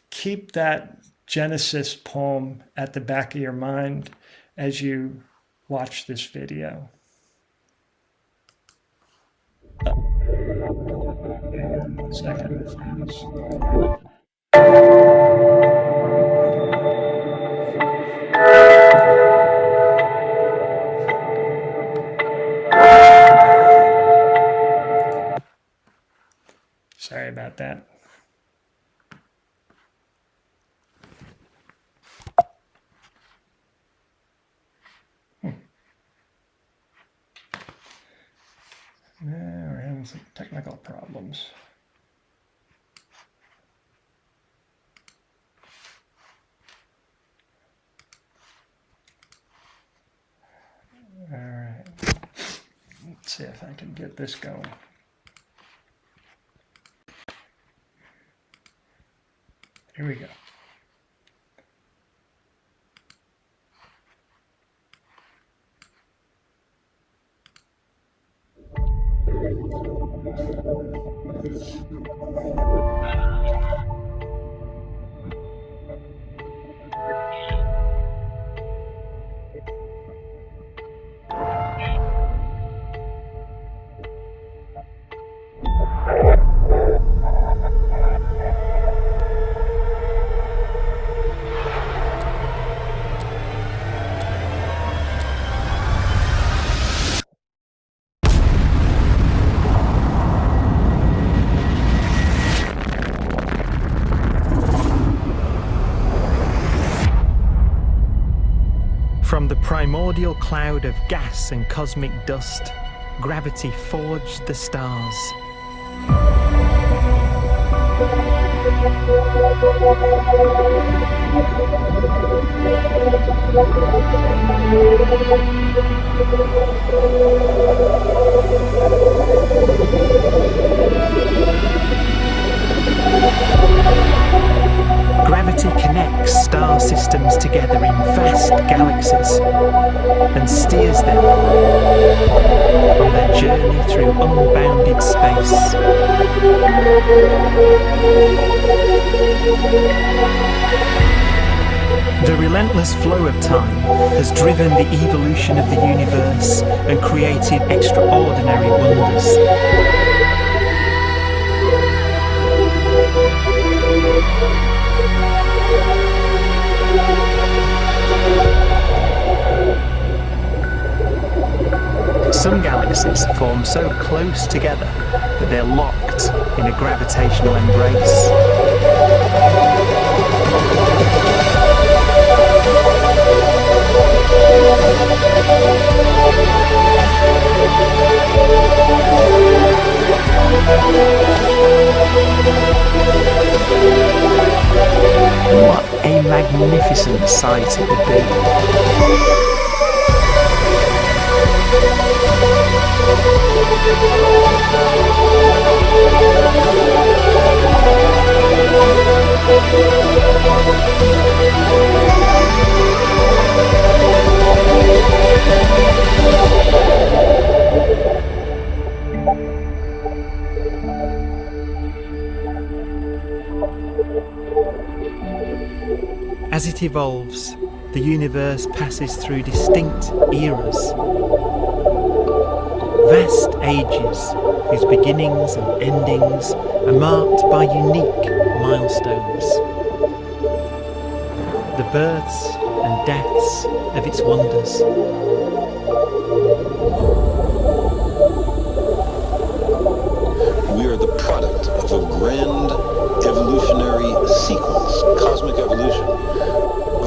keep that Genesis poem at the back of your mind as you watch this video. Sorry about that. We're having some technical problems. All right. Let's see if I can get this going. Here we go. From the primordial cloud of gas and cosmic dust, gravity forged the stars. Gravity connects star systems together in vast galaxies and steers them on their journey through unbounded space. The relentless flow of time has driven the evolution of the universe and created extraordinary wonders. Some galaxies form so close together that they're locked in a gravitational embrace. What a magnificent sight it would be. As it evolves, the universe passes through distinct eras. Vast ages whose beginnings and endings are marked by unique milestones. The births and deaths of its wonders. We are the product of a grand evolutionary sequence, cosmic evolution,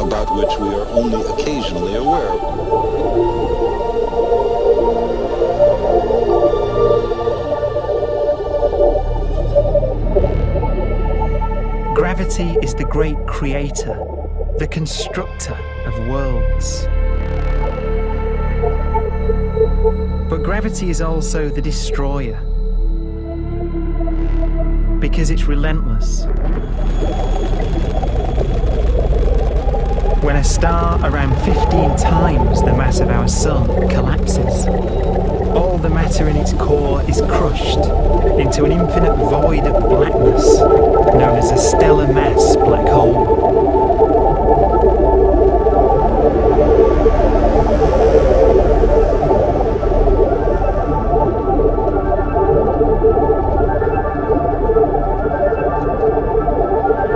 about which we are only occasionally aware. Gravity is the great creator, the constructor of worlds. But gravity is also the destroyer, because it's relentless. When a star around 15 times the mass of our Sun collapses, all the matter in its core is crushed into an infinite void of blackness known as a stellar mass black hole.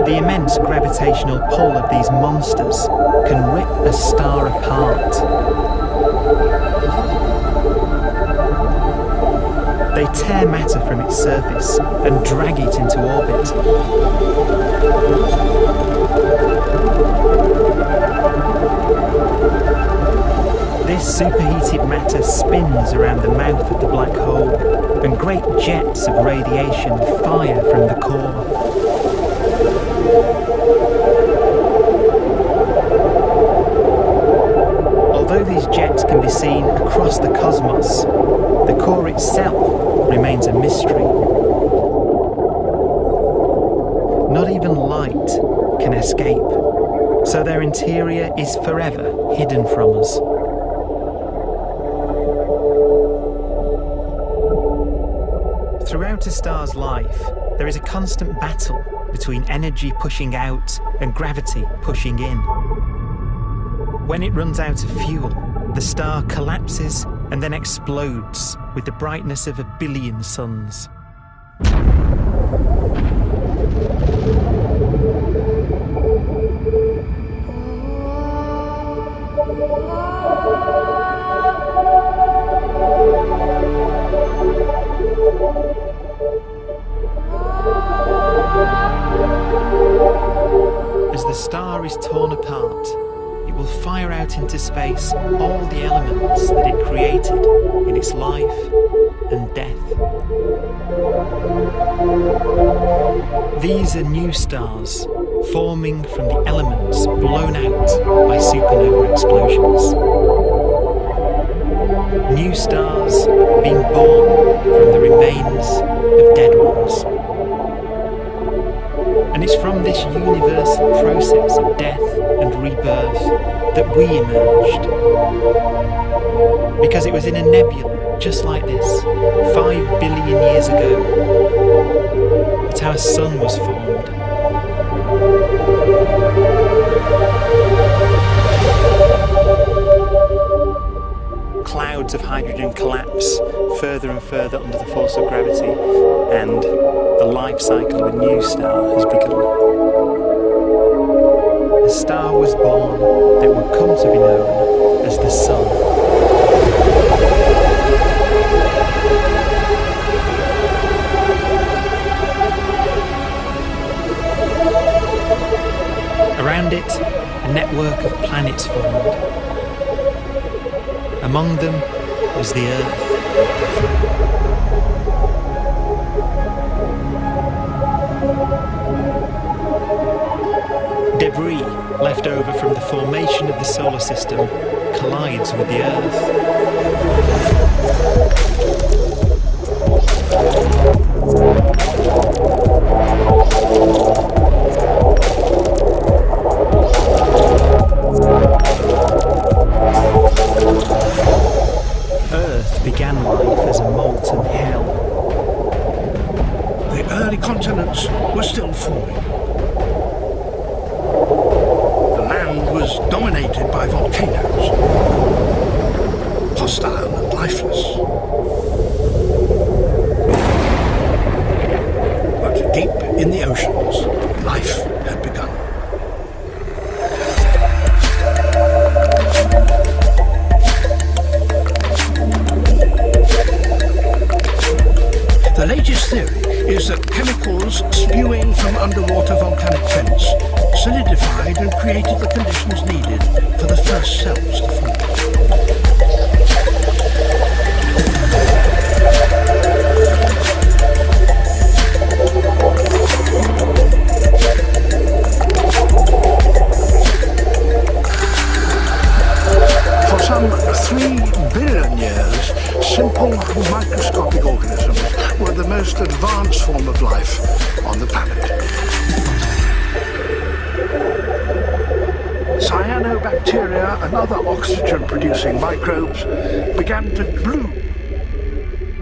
The immense gravitational pull of these monsters can rip a star apart. They tear matter from its surface and drag it into orbit. This superheated matter spins around the mouth of the black hole, and great jets of radiation fire from the core. Although these jets can be seen across the cosmos, the core itself remains a mystery. Not even light can escape, so their interior is forever hidden from us. Throughout a star's life, there is a constant battle between energy pushing out and gravity pushing in. When it runs out of fuel, the star collapses and then explodes with the brightness of 1 billion suns. As the star is torn apart, it will fire out into space all the elements that it created in its life and death. These are new stars forming from the elements blown out by supernova explosions. New stars being born from the remains of dead ones. And it's from this universal process of death and rebirth that we emerged. Because it was in a nebula just like this, 5 billion years ago, that our sun was formed. Clouds of hydrogen collapse further and further under the force of gravity, and the life cycle of a new star has begun. A star was born that would come to be known as the Sun. Around it, a network of planets formed. Among them was the Earth. Debris left over from the formation of the solar system collides with the Earth. Earth began life as a molten hell. The early continents were still forming. The land was dominated hostile and lifeless. But deep in the oceans, life had begun. The latest theory is that chemicals spewing from underwater volcanic vents solidified and created the conditions needed for the first cells to form. For some 3 billion years, simple microscopic organisms were the most advanced form of life on the planet. Cyanobacteria and other oxygen-producing microbes began to bloom.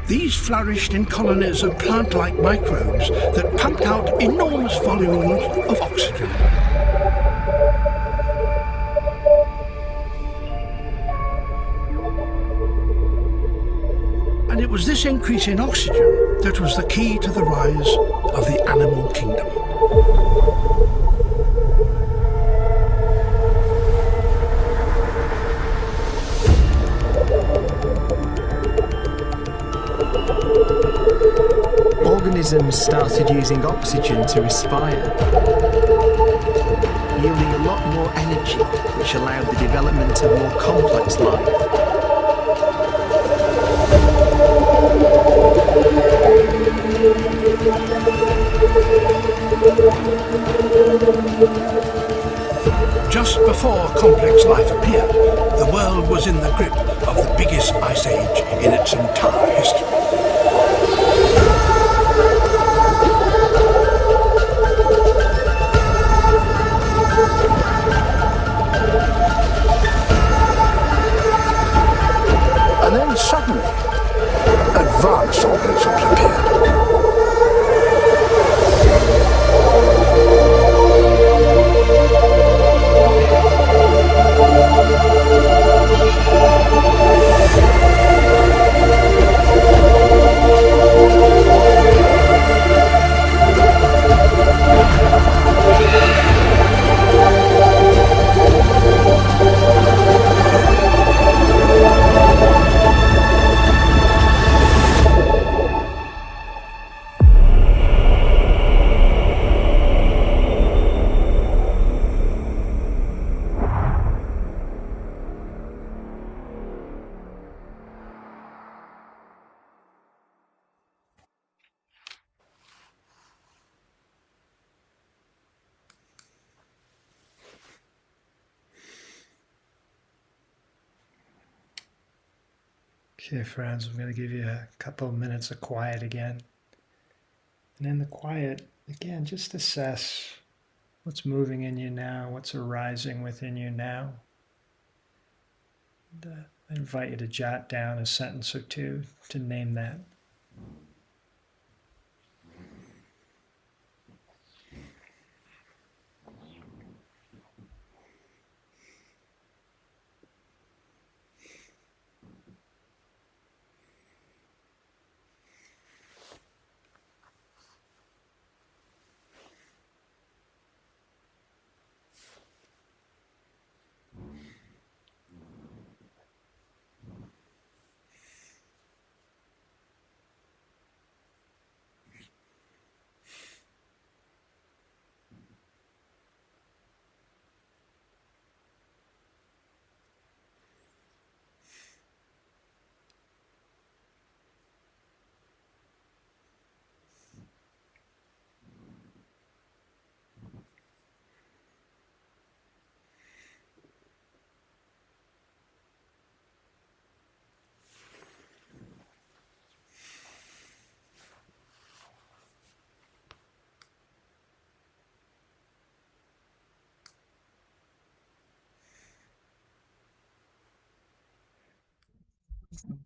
These flourished in colonies of plant-like microbes that pumped out enormous volumes of oxygen. And it was this increase in oxygen that was the key to the rise of the animal kingdom. Organisms started using oxygen to respire, yielding a lot more energy, which allowed the development of more complex life. Just before complex life appeared, the world was in the grip of the biggest ice age in its entire history. And then suddenly, advanced organisms appeared. Okay, friends, I'm going to give you a couple of minutes of quiet again. And in the quiet, again, just assess what's moving in you now, what's arising within you now. And, I invite you to jot down a sentence or two to name that.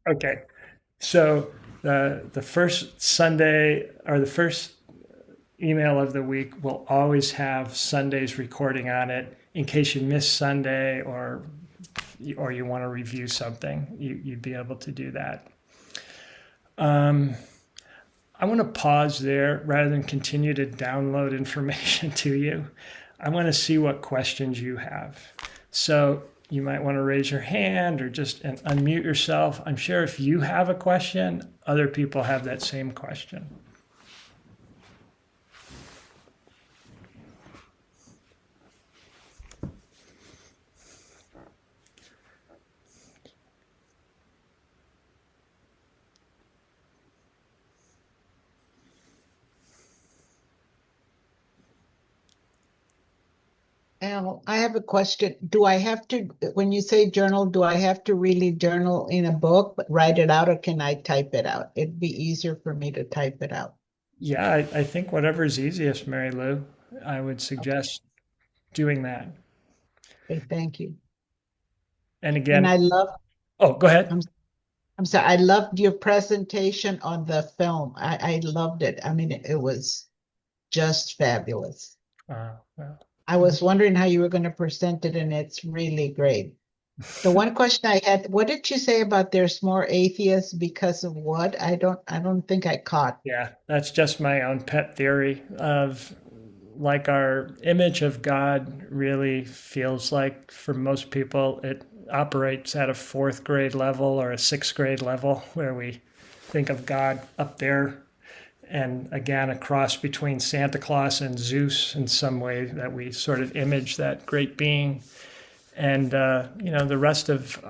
Okay, so the first Sunday or the first email of the week will always have Sunday's recording on it in case you miss Sunday or or you want to review something, you'd be able to do that. I want to pause there rather than continue to download information to you. I want to see what questions you have. So you might want to raise your hand or just unmute yourself. I'm sure if you have a question, other people have that same question. Al, I have a question. Do I have to, when you say journal, do I have to really journal in a book, but write it out, or can I type it out? It'd be easier for me to type it out. Yeah, I think whatever's easiest, Mary Lou, I would suggest doing that. Okay, thank you. And And again, I love, oh, go ahead. I'm sorry, I loved your presentation on the film. I loved it. I mean, it was just fabulous. Well, I was wondering how you were going to present it, and it's really great. The one question I had, what did you say about there's more atheists because of what? I don't think I caught. yeah, that's just my own pet theory of like our image of God really feels like for most people it operates at a fourth grade level or a sixth grade level where we think of God up there and again a cross between Santa Claus and Zeus in some way that we sort of image that great being. And the rest of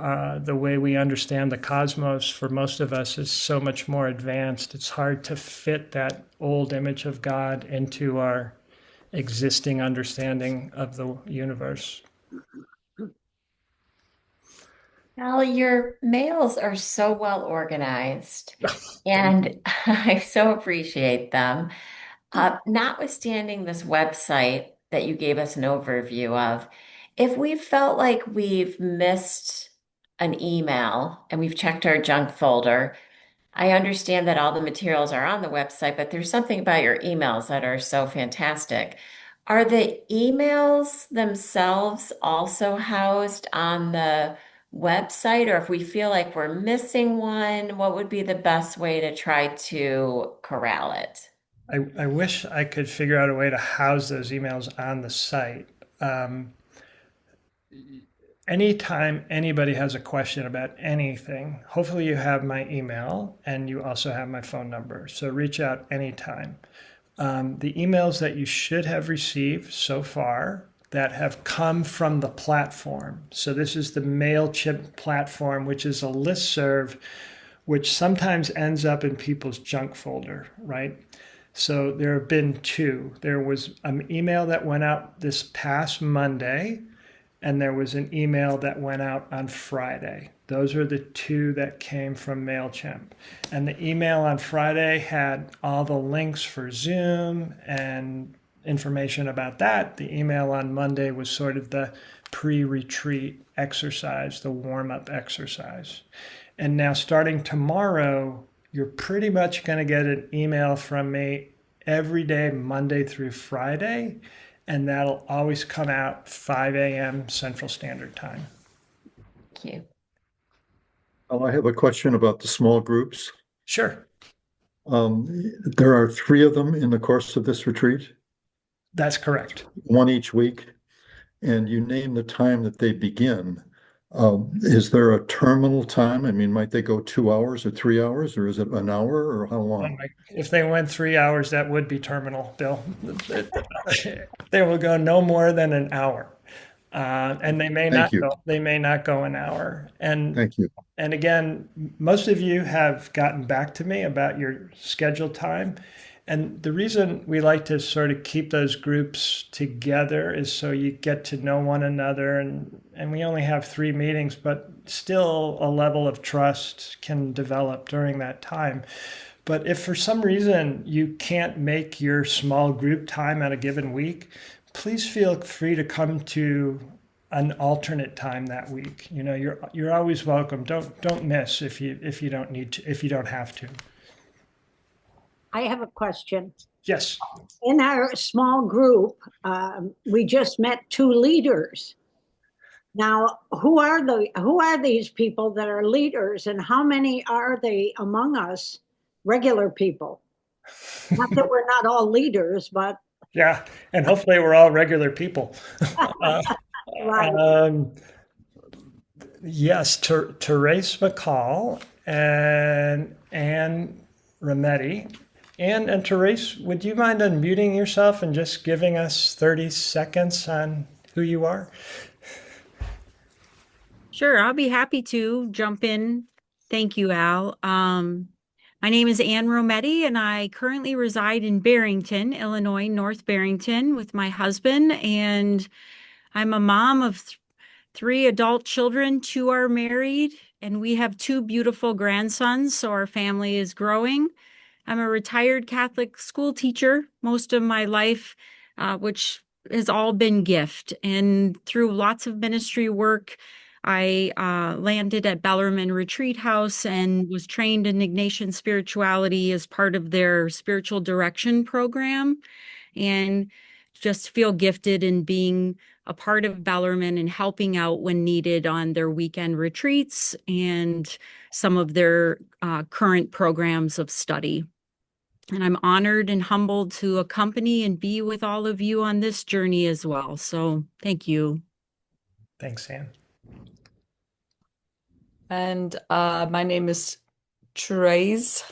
the way we understand the cosmos for most of us is so much more advanced. It's hard to fit that old image of God into our existing understanding of the universe. Al, your mails are so well organized, and I so appreciate them. Notwithstanding this website that you gave us an overview of, if we felt like we've missed an email and we've checked our junk folder, I understand that all the materials are on the website, but there's something about your emails that are so fantastic. Are the emails themselves also housed on the website, or if we feel like we're missing one, what would be the best way to try to corral it? I wish I could figure out a way to house those emails on the site. Anytime anybody has a question about anything, hopefully you have my email and you also have my phone number. So reach out anytime. The emails that you should have received so far that have come from the platform. So this is the MailChimp platform, which is a listserv, which sometimes ends up in people's junk folder, right? So there have been two. There was an email that went out this past Monday, and there was an email that went out on Friday. Those are the two that came from MailChimp. And the email on Friday had all the links for Zoom and information about that. The email on Monday was sort of the pre-retreat exercise, the warm-up exercise. And now starting tomorrow, you're pretty much going to get an email from me every day, Monday through Friday, and that'll always come out 5 a.m. Central Standard Time. Thank you. I have a question about the small groups. Sure. There are 3 of them in the course of this retreat, That's correct. one each week, and you name the time that they begin. Is there a terminal time? I mean, might they go 2 hours or 3 hours, or is it an hour, or how long? If they went 3 hours, that would be terminal, Bill. They will go no more than an hour. And they may Thank you. they may not go an hour. And Thank you. And again, most of you have gotten back to me about your scheduled time. And the reason we like to sort of keep those groups together is so you get to know one another. And we only have 3 meetings, but still a level of trust can develop during that time. But if for some reason you can't make your small group time at a given week, please feel free to come to an alternate time that week. You know, you're always welcome. Don't miss if you don't need to, if you don't have to. I have a question. Yes. In our small group, we just met 2 leaders. Now, who are these people that are leaders, and how many are they among us, regular people? Not that we're not all leaders, but Yeah, and hopefully we're all regular people. Uh, right. um, yes, Therese McCall and Anne Rometty. Anne and Therese, would you mind unmuting yourself and just giving us 30 seconds on who you are? Sure, I'll be happy to jump in. Thank you, Al. My name is Anne Rometty, and I currently reside in Barrington, Illinois, North Barrington, with my husband. And I'm a mom of three adult children. Two are married, and we have two beautiful grandsons, so our family is growing. I'm a retired Catholic school teacher most of my life, which has all been gift. And through lots of ministry work, I landed at Bellarmine Retreat House and was trained in Ignatian spirituality as part of their spiritual direction program. And just feel gifted in being a part of Bellarmine and helping out when needed on their weekend retreats and some of their current programs of study. And I'm honored and humbled to accompany and be with all of you on this journey as well. So thank you. Thanks, Anne. And my name is Therese.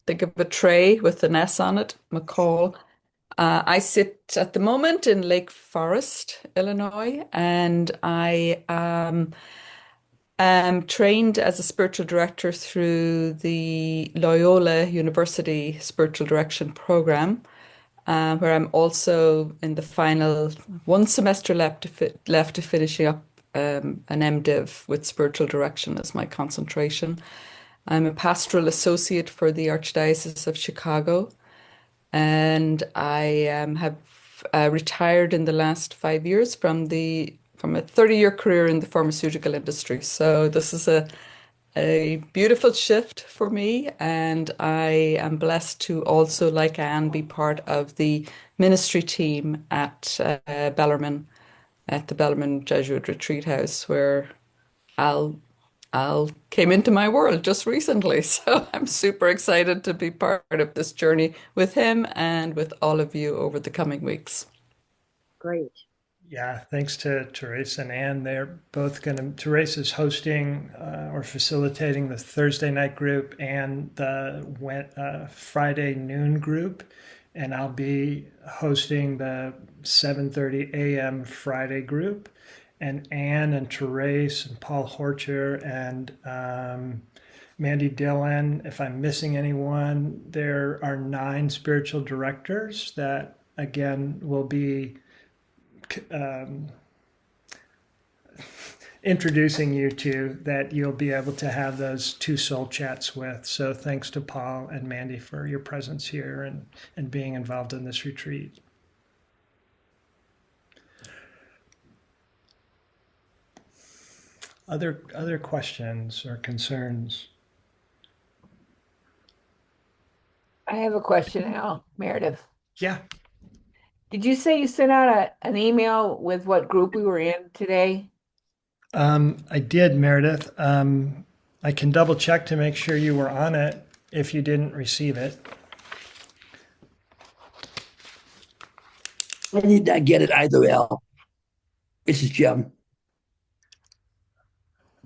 Think of a tray with an S on it, McCall. I sit at the moment in Lake Forest, Illinois, and I am trained as a spiritual director through the Loyola University Spiritual Direction Program, where I'm also in the final one semester left to finishing up an MDiv with spiritual direction as my concentration. I'm a pastoral associate for the Archdiocese of Chicago, and I have retired in the last 5 years from a 30-year career in the pharmaceutical industry. So this is a beautiful shift for me, and I am blessed to also, like Anne, be part of the ministry team at Bellarmine, at the Bellarmine Jesuit Retreat House, where Al came into my world just recently. So I'm super excited to be part of this journey with him and with all of you over the coming weeks. Great. Yeah, thanks to Therese and Anne. They're both going to, Therese is hosting or facilitating the Thursday night group and the Friday noon group. And I'll be hosting the 7:30 a.m. Friday group. And Anne and Therese and Paul Horcher and Mandy Dillon, if I'm missing anyone, there are 9 spiritual directors that, again, will be introducing you to, that you'll be able to have those 2 soul chats with. So thanks to Paul and Mandy for your presence here and being involved in this retreat. Other questions or concerns? I have a question, Al. Meredith. Yeah. Did you say you sent out an email with what group we were in today? I did, Meredith. I can double check to make sure you were on it if you didn't receive it. I did not get it either, Al. This is Jim.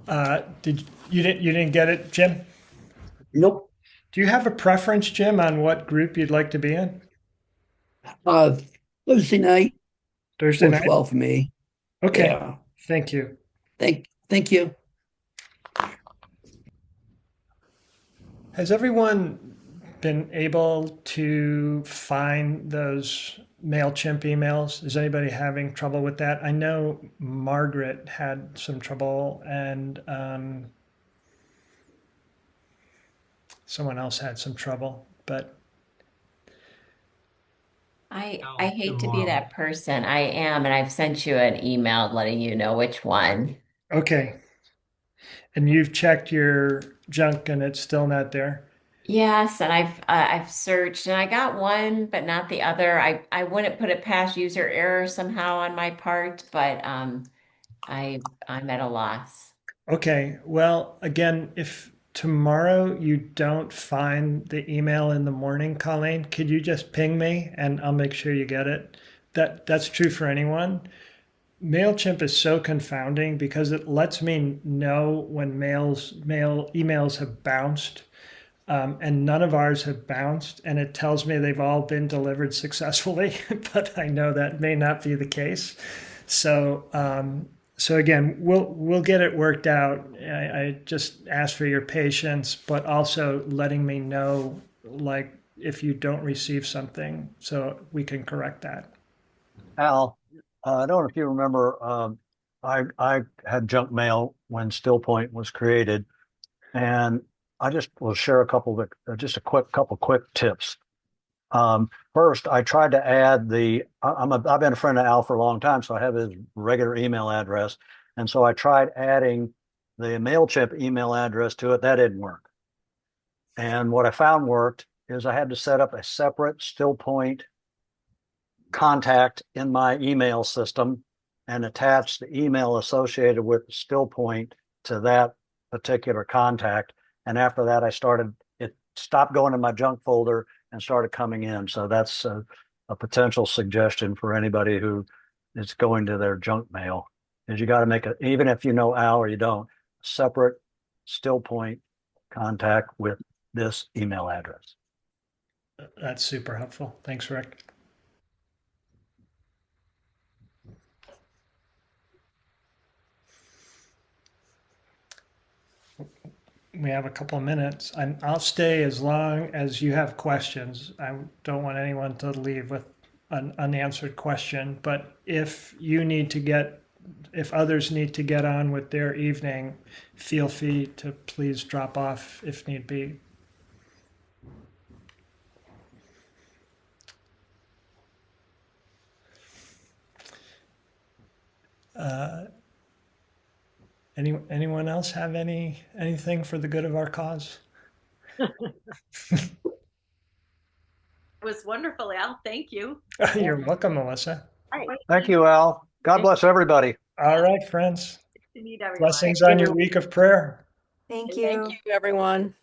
You didn't get it, Jim? Nope. Do you have a preference, Jim, on what group you'd like to be in? Thursday night. Thursday night? Well for me. Okay. Yeah. Thank you. Thank you. Has everyone been able to find those MailChimp emails? Is anybody having trouble with that? I know Margaret had some trouble, and someone else had some trouble, but I hate to be that person. I am, and I've sent you an email letting you know which one. okay. And you've checked your junk and it's still not there? Yes, and I've searched and I got one, but not the other. I wouldn't put it past user error somehow on my part, but I'm at a loss. Okay. Well, again, if tomorrow you don't find the email in the morning, Colleen, could you just ping me and I'll make sure you get it? That's true for anyone. MailChimp is so confounding because it lets me know when emails have bounced, and none of ours have bounced, and it tells me they've all been delivered successfully, but I know that may not be the case. So, so again, we'll get it worked out. I just ask for your patience, but also letting me know, like, if you don't receive something, so we can correct that. Al, I don't know if you remember, I had junk mail when Stillpoint was created, and I just will share a couple of just a couple quick tips. First, I tried to add I've been a friend of Al for a long time, so I have his regular email address, and so I tried adding the MailChimp email address to it. That didn't work. And what I found worked is I had to set up a separate Stillpoint contact in my email system and attach the email associated with Stillpoint to that particular contact. And after that, it stopped going in my junk folder and started coming in. So that's a potential suggestion for anybody who is going to their junk mail, is you got to make even if you know Al or you don't, separate Stillpoint contact with this email address. That's super helpful. Thanks, Rick. We have a couple of minutes. I'll stay as long as you have questions. I don't want anyone to leave with an unanswered question, but if others need to get on with their evening, feel free to please drop off if need be. Anyone else have anything for the good of our cause? It was wonderful, Al. Thank you. You're welcome, Melissa. All right. Thank you, Al. God bless everybody. All right, friends. To meet everyone. Blessings on your week of prayer. Thank Thank you. you, everyone.